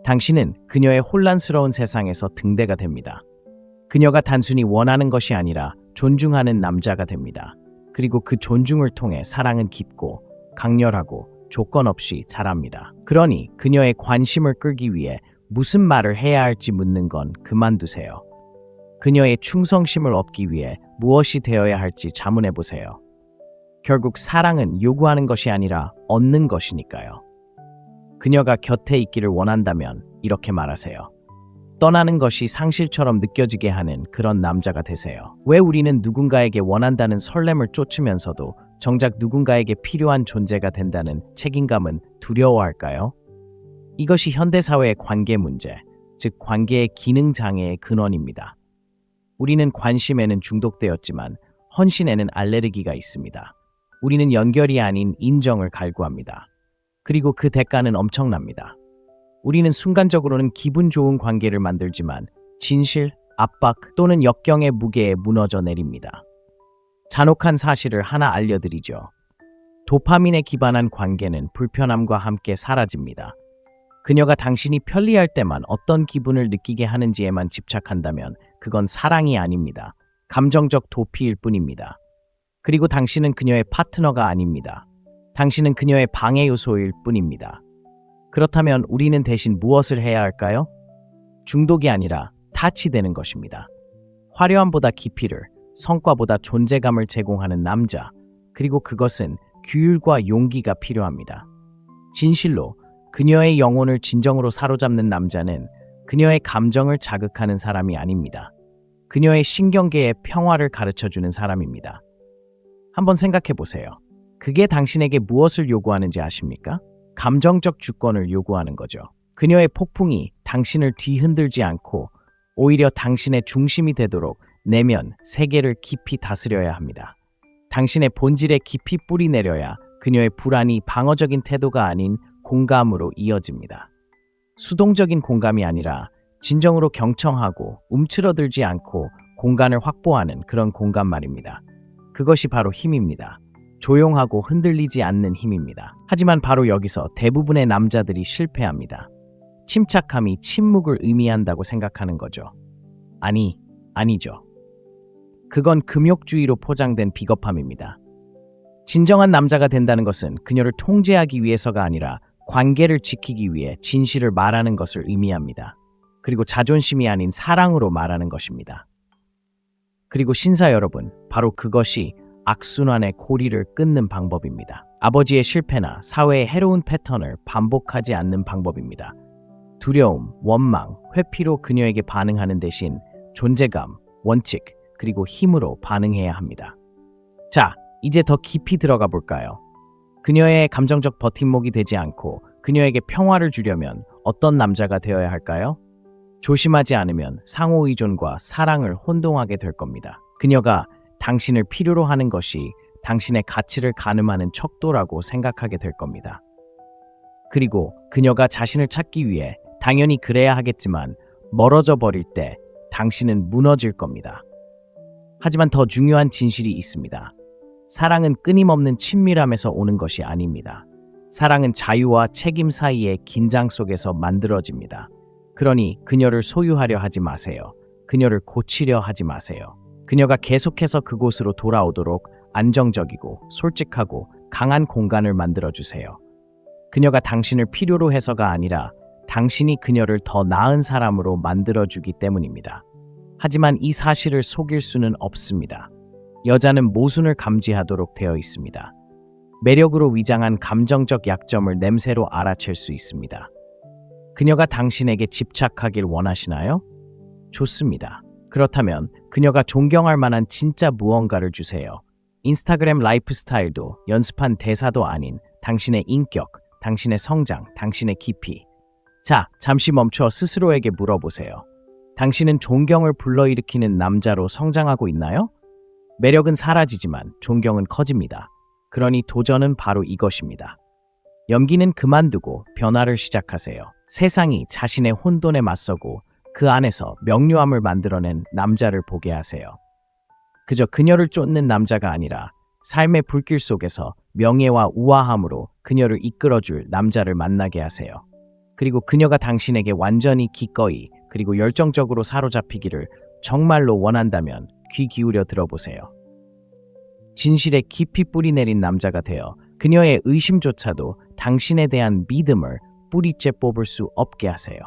당신은 그녀의 혼란스러운 세상에서 등대가 됩니다. 그녀가 단순히 원하는 것이 아니라 존중하는 남자가 됩니다. 그리고 그 존중을 통해 사랑은 깊고 강렬하고 조건 없이 자랍니다. 그러니 그녀의 관심을 끌기 위해 무슨 말을 해야 할지 묻는 건 그만두세요. 그녀의 충성심을 얻기 위해 무엇이 되어야 할지 자문해 보세요. 결국 사랑은 요구하는 것이 아니라 얻는 것이니까요. 그녀가 곁에 있기를 원한다면 이렇게 말하세요. 떠나는 것이 상실처럼 느껴지게 하는 그런 남자가 되세요. 왜 우리는 누군가에게 원한다는 설렘을 쫓으면서도 정작 누군가에게 필요한 존재가 된다는 책임감은 두려워할까요? 이것이 현대사회의 관계 문제, 즉 관계의 기능 장애의 근원입니다. 우리는 관심에는 중독되었지만 헌신에는 알레르기가 있습니다. 우리는 연결이 아닌 인정을 갈구합니다. 그리고 그 대가는 엄청납니다. 우리는 순간적으로는 기분 좋은 관계를 만들지만 진실, 압박 또는 역경의 무게에 무너져 내립니다. 잔혹한 사실을 하나 알려드리죠. 도파민에 기반한 관계는 불편함과 함께 사라집니다. 그녀가 당신이 편리할 때만 어떤 기분을 느끼게 하는지에만 집착한다면 그건 사랑이 아닙니다. 감정적 도피일 뿐입니다. 그리고 당신은 그녀의 파트너가 아닙니다. 당신은 그녀의 방해 요소일 뿐입니다. 그렇다면 우리는 대신 무엇을 해야 할까요? 중독이 아니라 타치되는 것입니다. 화려함보다 깊이를, 성과보다 존재감을 제공하는 남자, 그리고 그것은 규율과 용기가 필요합니다. 진실로 그녀의 영혼을 진정으로 사로잡는 남자는 그녀의 감정을 자극하는 사람이 아닙니다. 그녀의 신경계의 평화를 가르쳐주는 사람입니다. 한번 생각해 보세요. 그게 당신에게 무엇을 요구하는지 아십니까? 감정적 주권을 요구하는 거죠. 그녀의 폭풍이 당신을 뒤흔들지 않고 오히려 당신의 중심이 되도록 내면, 세계를 깊이 다스려야 합니다. 당신의 본질에 깊이 뿌리 내려야 그녀의 불안이 방어적인 태도가 아닌 공감으로 이어집니다. 수동적인 공감이 아니라 진정으로 경청하고 움츠러들지 않고 공간을 확보하는 그런 공감 말입니다. 그것이 바로 힘입니다. 조용하고 흔들리지 않는 힘입니다. 하지만 바로 여기서 대부분의 남자들이 실패합니다. 침착함이 침묵을 의미한다고 생각하는 거죠. 아니죠. 그건 금욕주의로 포장된 비겁함입니다. 진정한 남자가 된다는 것은 그녀를 통제하기 위해서가 아니라 관계를 지키기 위해 진실을 말하는 것을 의미합니다. 그리고 자존심이 아닌 사랑으로 말하는 것입니다. 그리고 신사 여러분, 바로 그것이 악순환의 고리를 끊는 방법입니다. 아버지의 실패나 사회의 해로운 패턴을 반복하지 않는 방법입니다. 두려움, 원망, 회피로 그녀에게 반응하는 대신 존재감, 원칙, 그리고 힘으로 반응해야 합니다. 자, 이제 더 깊이 들어가 볼까요? 그녀의 감정적 버팀목이 되지 않고 그녀에게 평화를 주려면 어떤 남자가 되어야 할까요? 조심하지 않으면 상호의존과 사랑을 혼동하게 될 겁니다. 그녀가 당신을 필요로 하는 것이 당신의 가치를 가늠하는 척도라고 생각하게 될 겁니다. 그리고 그녀가 자신을 찾기 위해 당연히 그래야 하겠지만 멀어져 버릴 때 당신은 무너질 겁니다. 하지만 더 중요한 진실이 있습니다. 사랑은 끊임없는 친밀함에서 오는 것이 아닙니다. 사랑은 자유와 책임 사이의 긴장 속에서 만들어집니다. 그러니 그녀를 소유하려 하지 마세요. 그녀를 고치려 하지 마세요. 그녀가 계속해서 그곳으로 돌아오도록 안정적이고 솔직하고 강한 공간을 만들어주세요. 그녀가 당신을 필요로 해서가 아니라 당신이 그녀를 더 나은 사람으로 만들어주기 때문입니다. 하지만 이 사실을 속일 수는 없습니다. 여자는 모순을 감지하도록 되어 있습니다. 매력으로 위장한 감정적 약점을 냄새로 알아챌 수 있습니다. 그녀가 당신에게 집착하길 원하시나요? 좋습니다. 그렇다면 그녀가 존경할 만한 진짜 무언가를 주세요. 인스타그램 라이프 스타일도 연습한 대사도 아닌 당신의 인격, 당신의 성장, 당신의 깊이. 자, 잠시 멈춰 스스로에게 물어보세요. 당신은 존경을 불러일으키는 남자로 성장하고 있나요? 매력은 사라지지만 존경은 커집니다. 그러니 도전은 바로 이것입니다. 염기는 그만두고 변화를 시작하세요. 세상이 자신의 혼돈에 맞서고 그 안에서 명료함을 만들어낸 남자를 보게 하세요. 그저 그녀를 쫓는 남자가 아니라 삶의 불길 속에서 명예와 우아함으로 그녀를 이끌어줄 남자를 만나게 하세요. 그리고 그녀가 당신에게 완전히 기꺼이 그리고 열정적으로 사로잡히기를 정말로 원한다면 귀 기울여 들어보세요. 진실에 깊이 뿌리 내린 남자가 되어 그녀의 의심조차도 당신에 대한 믿음을 뿌리째 뽑을 수 없게 하세요.